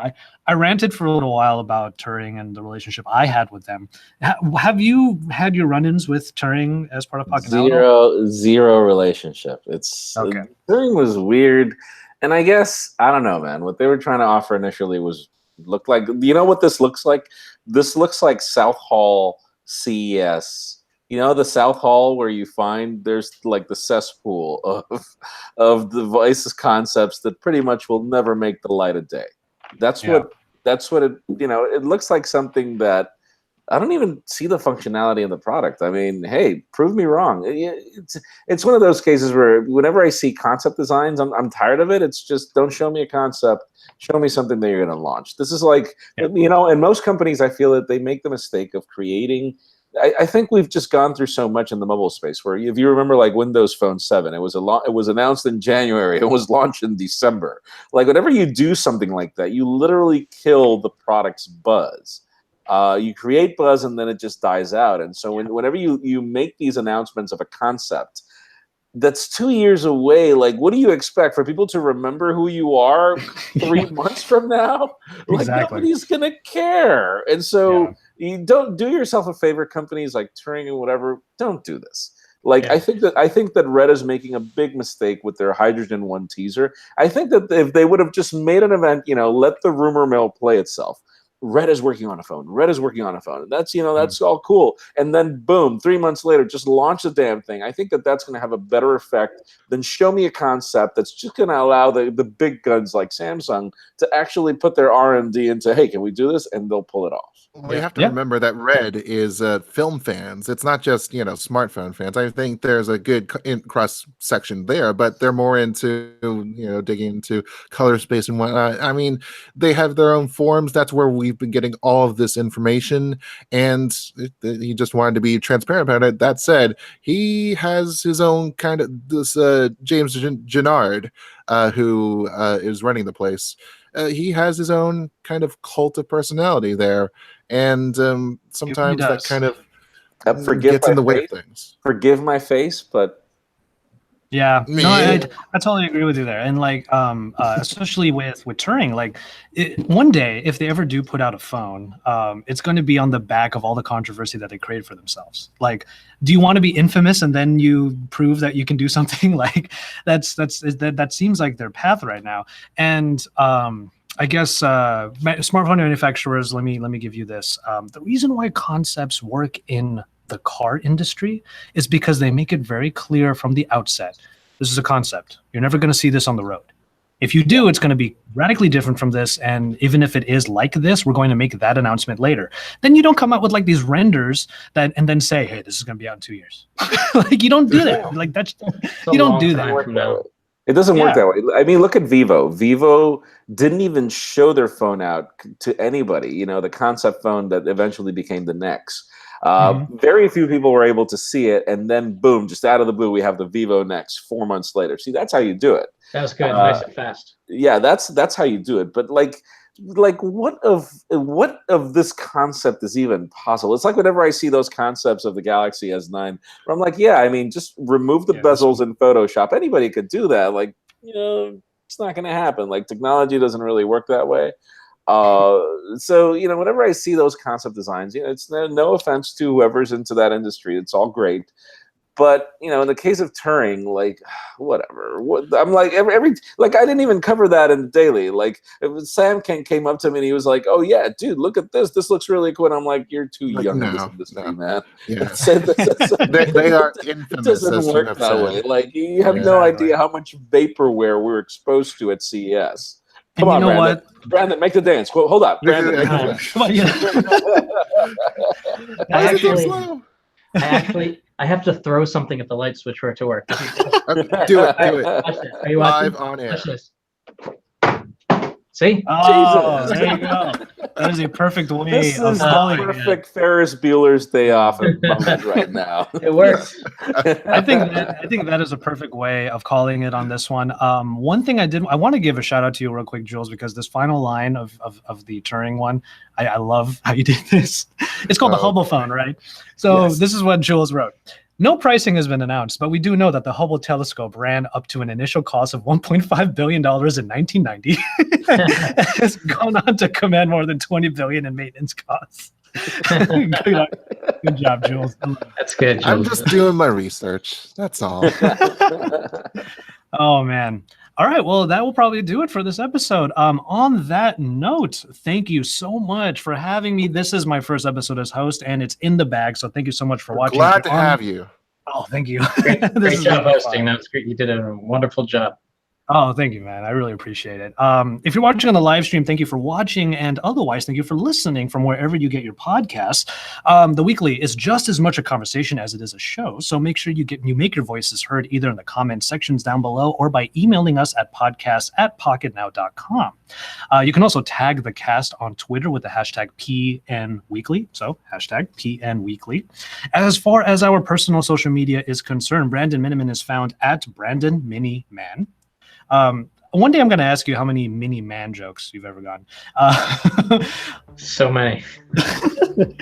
Speaker 1: I ranted for a little while about Turing and the relationship I had with them. Have you had your run-ins with Turing as part of Pocket
Speaker 3: zero relationship. It's
Speaker 1: Okay.
Speaker 3: Turing was weird, and I guess I don't know, man. What they were trying to offer initially looked like, you know what this looks like? This looks like South Hall CES. You know, the South Hall where you find there's like the cesspool of devices concepts that pretty much will never make the light of day. That's what it, you know, it looks like something that I don't even see the functionality in the product. I mean, hey, prove me wrong. It's one of those cases where whenever I see concept designs, I'm tired of it. It's just, don't show me a concept. Show me something that you're going to launch. This is like, you know, and most companies, I feel that they make the mistake of creating. I think we've just gone through so much in the mobile space where, if you remember, like Windows Phone 7, it was announced in January. It was launched in December. Like, whenever you do something like that, you literally kill the product's buzz. You create buzz and then it just dies out. And so whenever you make these announcements of a concept that's 2 years away, like, what do you expect for people to remember who you are 3 months from now? Like,
Speaker 1: Exactly.
Speaker 3: nobody's gonna care. And so you don't do yourself a favor, companies like Turing and whatever, don't do this. Like, I think that Red is making a big mistake with their Hydrogen 1 teaser. I think that if they would have just made an event, you know, let the rumor mill play itself. Red is working on a phone. Red is working on a phone. That's, you know, that's all cool. And then boom, 3 months later, just launch the damn thing. I think that that's going to have a better effect than show me a concept that's just going to allow the big guns like Samsung to actually put their R&D into, hey, can we do this? And they'll pull it off.
Speaker 2: Well, you have to remember that Red is film fans. It's not just, you know, smartphone fans. I think there's a good cross section there, but they're more into, you know, digging into color space and whatnot. I mean, they have their own forums. That's where we've been getting all of this information, and he just wanted to be transparent about it. That said, he has his own kind of this James Gennard, who is running the place. He has his own kind of cult of personality there. And sometimes that kind of gets in the way of things.
Speaker 3: Forgive my face, but
Speaker 1: yeah, no, I totally agree with you there. And like, especially with Turing, like, one day if they ever do put out a phone, it's going to be on the back of all the controversy that they created for themselves. Like, do you want to be infamous and then you prove that you can do something? Like, that seems like their path right now. And I guess smartphone manufacturers, let me give you this. The reason why concepts work in the car industry is because they make it very clear from the outset, this is a concept. You're never going to see this on the road. If you do, it's going to be radically different from this. And even if it is like this, we're going to make that announcement later. Then you don't come out with like these renders and then say, hey, this is going to be out in 2 years. Like, you don't do that. Like, that's, you don't do that.
Speaker 3: It doesn't work that way. I mean, look at Vivo. Vivo didn't even show their phone out to anybody, you know, the concept phone that eventually became the Nex. Very few people were able to see it, and then boom, just out of the blue, we have the Vivo Nex 4 months later. See, that's how you do it.
Speaker 4: That was good, nice and fast.
Speaker 3: Yeah, that's how you do it. But like what of this concept is even possible? It's like whenever I see those concepts of the Galaxy S9, where I'm like, yeah, I mean, just remove the bezels in Photoshop. Anybody could do that. Like, you know, it's not going to happen. Like, technology doesn't really work that way. So, you know, whenever I see those concept designs, you know, it's no offense to whoever's into that industry. It's all great. But in the case of Turing, like whatever. I'm like every like I didn't even cover that in the daily. Like Sam came up to me and he was like, "Oh yeah, dude, look at this. This looks really cool." And I'm like, "You're too young in this industry, man."
Speaker 2: Yeah.
Speaker 3: They
Speaker 2: are infamous.
Speaker 3: It doesn't work that way. Like you have no idea how much vaporware we're exposed to at CES. Come on, Brandon.
Speaker 1: What?
Speaker 3: Brandon, make the dance. Hold up, Brandon. Make the dance.
Speaker 1: Come on,
Speaker 4: I have to throw something at the light switch for it to work.
Speaker 2: Okay, do it.
Speaker 4: Are you watching?
Speaker 2: Live on air.
Speaker 4: Watch this. See?
Speaker 1: Oh, Jesus. There you go. That is a perfect way
Speaker 3: this
Speaker 1: of
Speaker 3: is
Speaker 1: calling
Speaker 3: the perfect Ferris Bueller's Day Off moment right now.
Speaker 4: It works.
Speaker 1: I think that is a perfect way of calling it on this one. One thing I want to give a shout out to you real quick, Jules, because this final line of the Turing one, I love how you did this. It's called the Hubble phone, right? So This is what Jules wrote. No pricing has been announced, but we do know that the Hubble telescope ran up to an initial cost of $1.5 billion in 1990. Has gone on to command more than $20 billion in maintenance costs. Good job, Jules.
Speaker 4: That's good, Jules.
Speaker 2: I'm just doing my research. That's all.
Speaker 1: Oh, man. All right, well, that will probably do it for this episode. On that note, thank you so much for having me. This is my first episode as host, and it's in the bag, so thank you so much for watching.
Speaker 2: Glad to have you.
Speaker 1: Oh, thank you.
Speaker 4: Great job hosting. That's great. You did a wonderful job.
Speaker 1: Oh, thank you, man. I really appreciate it. If you're watching on the live stream, thank you for watching. And otherwise, thank you for listening from wherever you get your podcasts. The Weekly is just as much a conversation as it is a show. So make sure you make your voices heard either in the comment sections down below or by emailing us at podcast@pocketnow.com. You can also tag the cast on Twitter with the hashtag PNWeekly. So hashtag PNWeekly. As far as our personal social media is concerned, Brandon Miniman is found at Brandon Miniman. One day I'm going to ask you how many mini man jokes you've ever gotten.
Speaker 4: So many.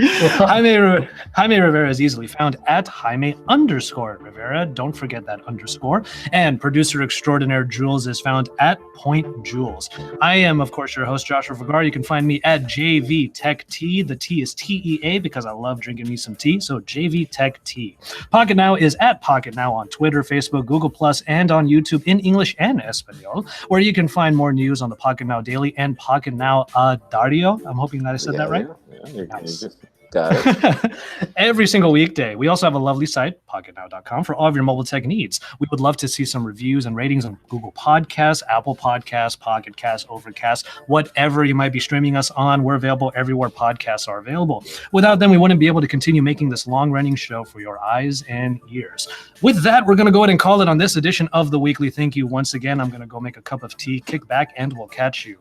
Speaker 1: Jaime Rivera is easily found at Jaime_Rivera. Don't forget that underscore. And producer extraordinaire Jules is found at Point Jules. I am, of course, your host, Joshua Vergara. You can find me at JV Tech Tea. The T is TEA because I love drinking me some tea. So JV Tech Tea. Pocket Now is at Pocket Now on Twitter, Facebook, Google+, and on YouTube in English and Espanol, where you can find more news on the Pocket Now Daily and Pocket Now Dario. I'm hoping that I said that right.
Speaker 3: Yeah,
Speaker 1: nice.
Speaker 3: Got it.
Speaker 1: Every single weekday. We also have a lovely site, pocketnow.com, for all of your mobile tech needs. We would love to see some reviews and ratings on Google Podcasts, Apple Podcasts, Pocket Casts, Overcast, whatever you might be streaming us on. We're available everywhere podcasts are available. Without them, we wouldn't be able to continue making this long-running show for your eyes and ears. With that, we're going to go ahead and call it on this edition of The Weekly. Thank you once again. I'm going to go make a cup of tea, kick back, and we'll catch you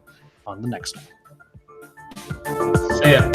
Speaker 1: on the next one.
Speaker 4: See ya.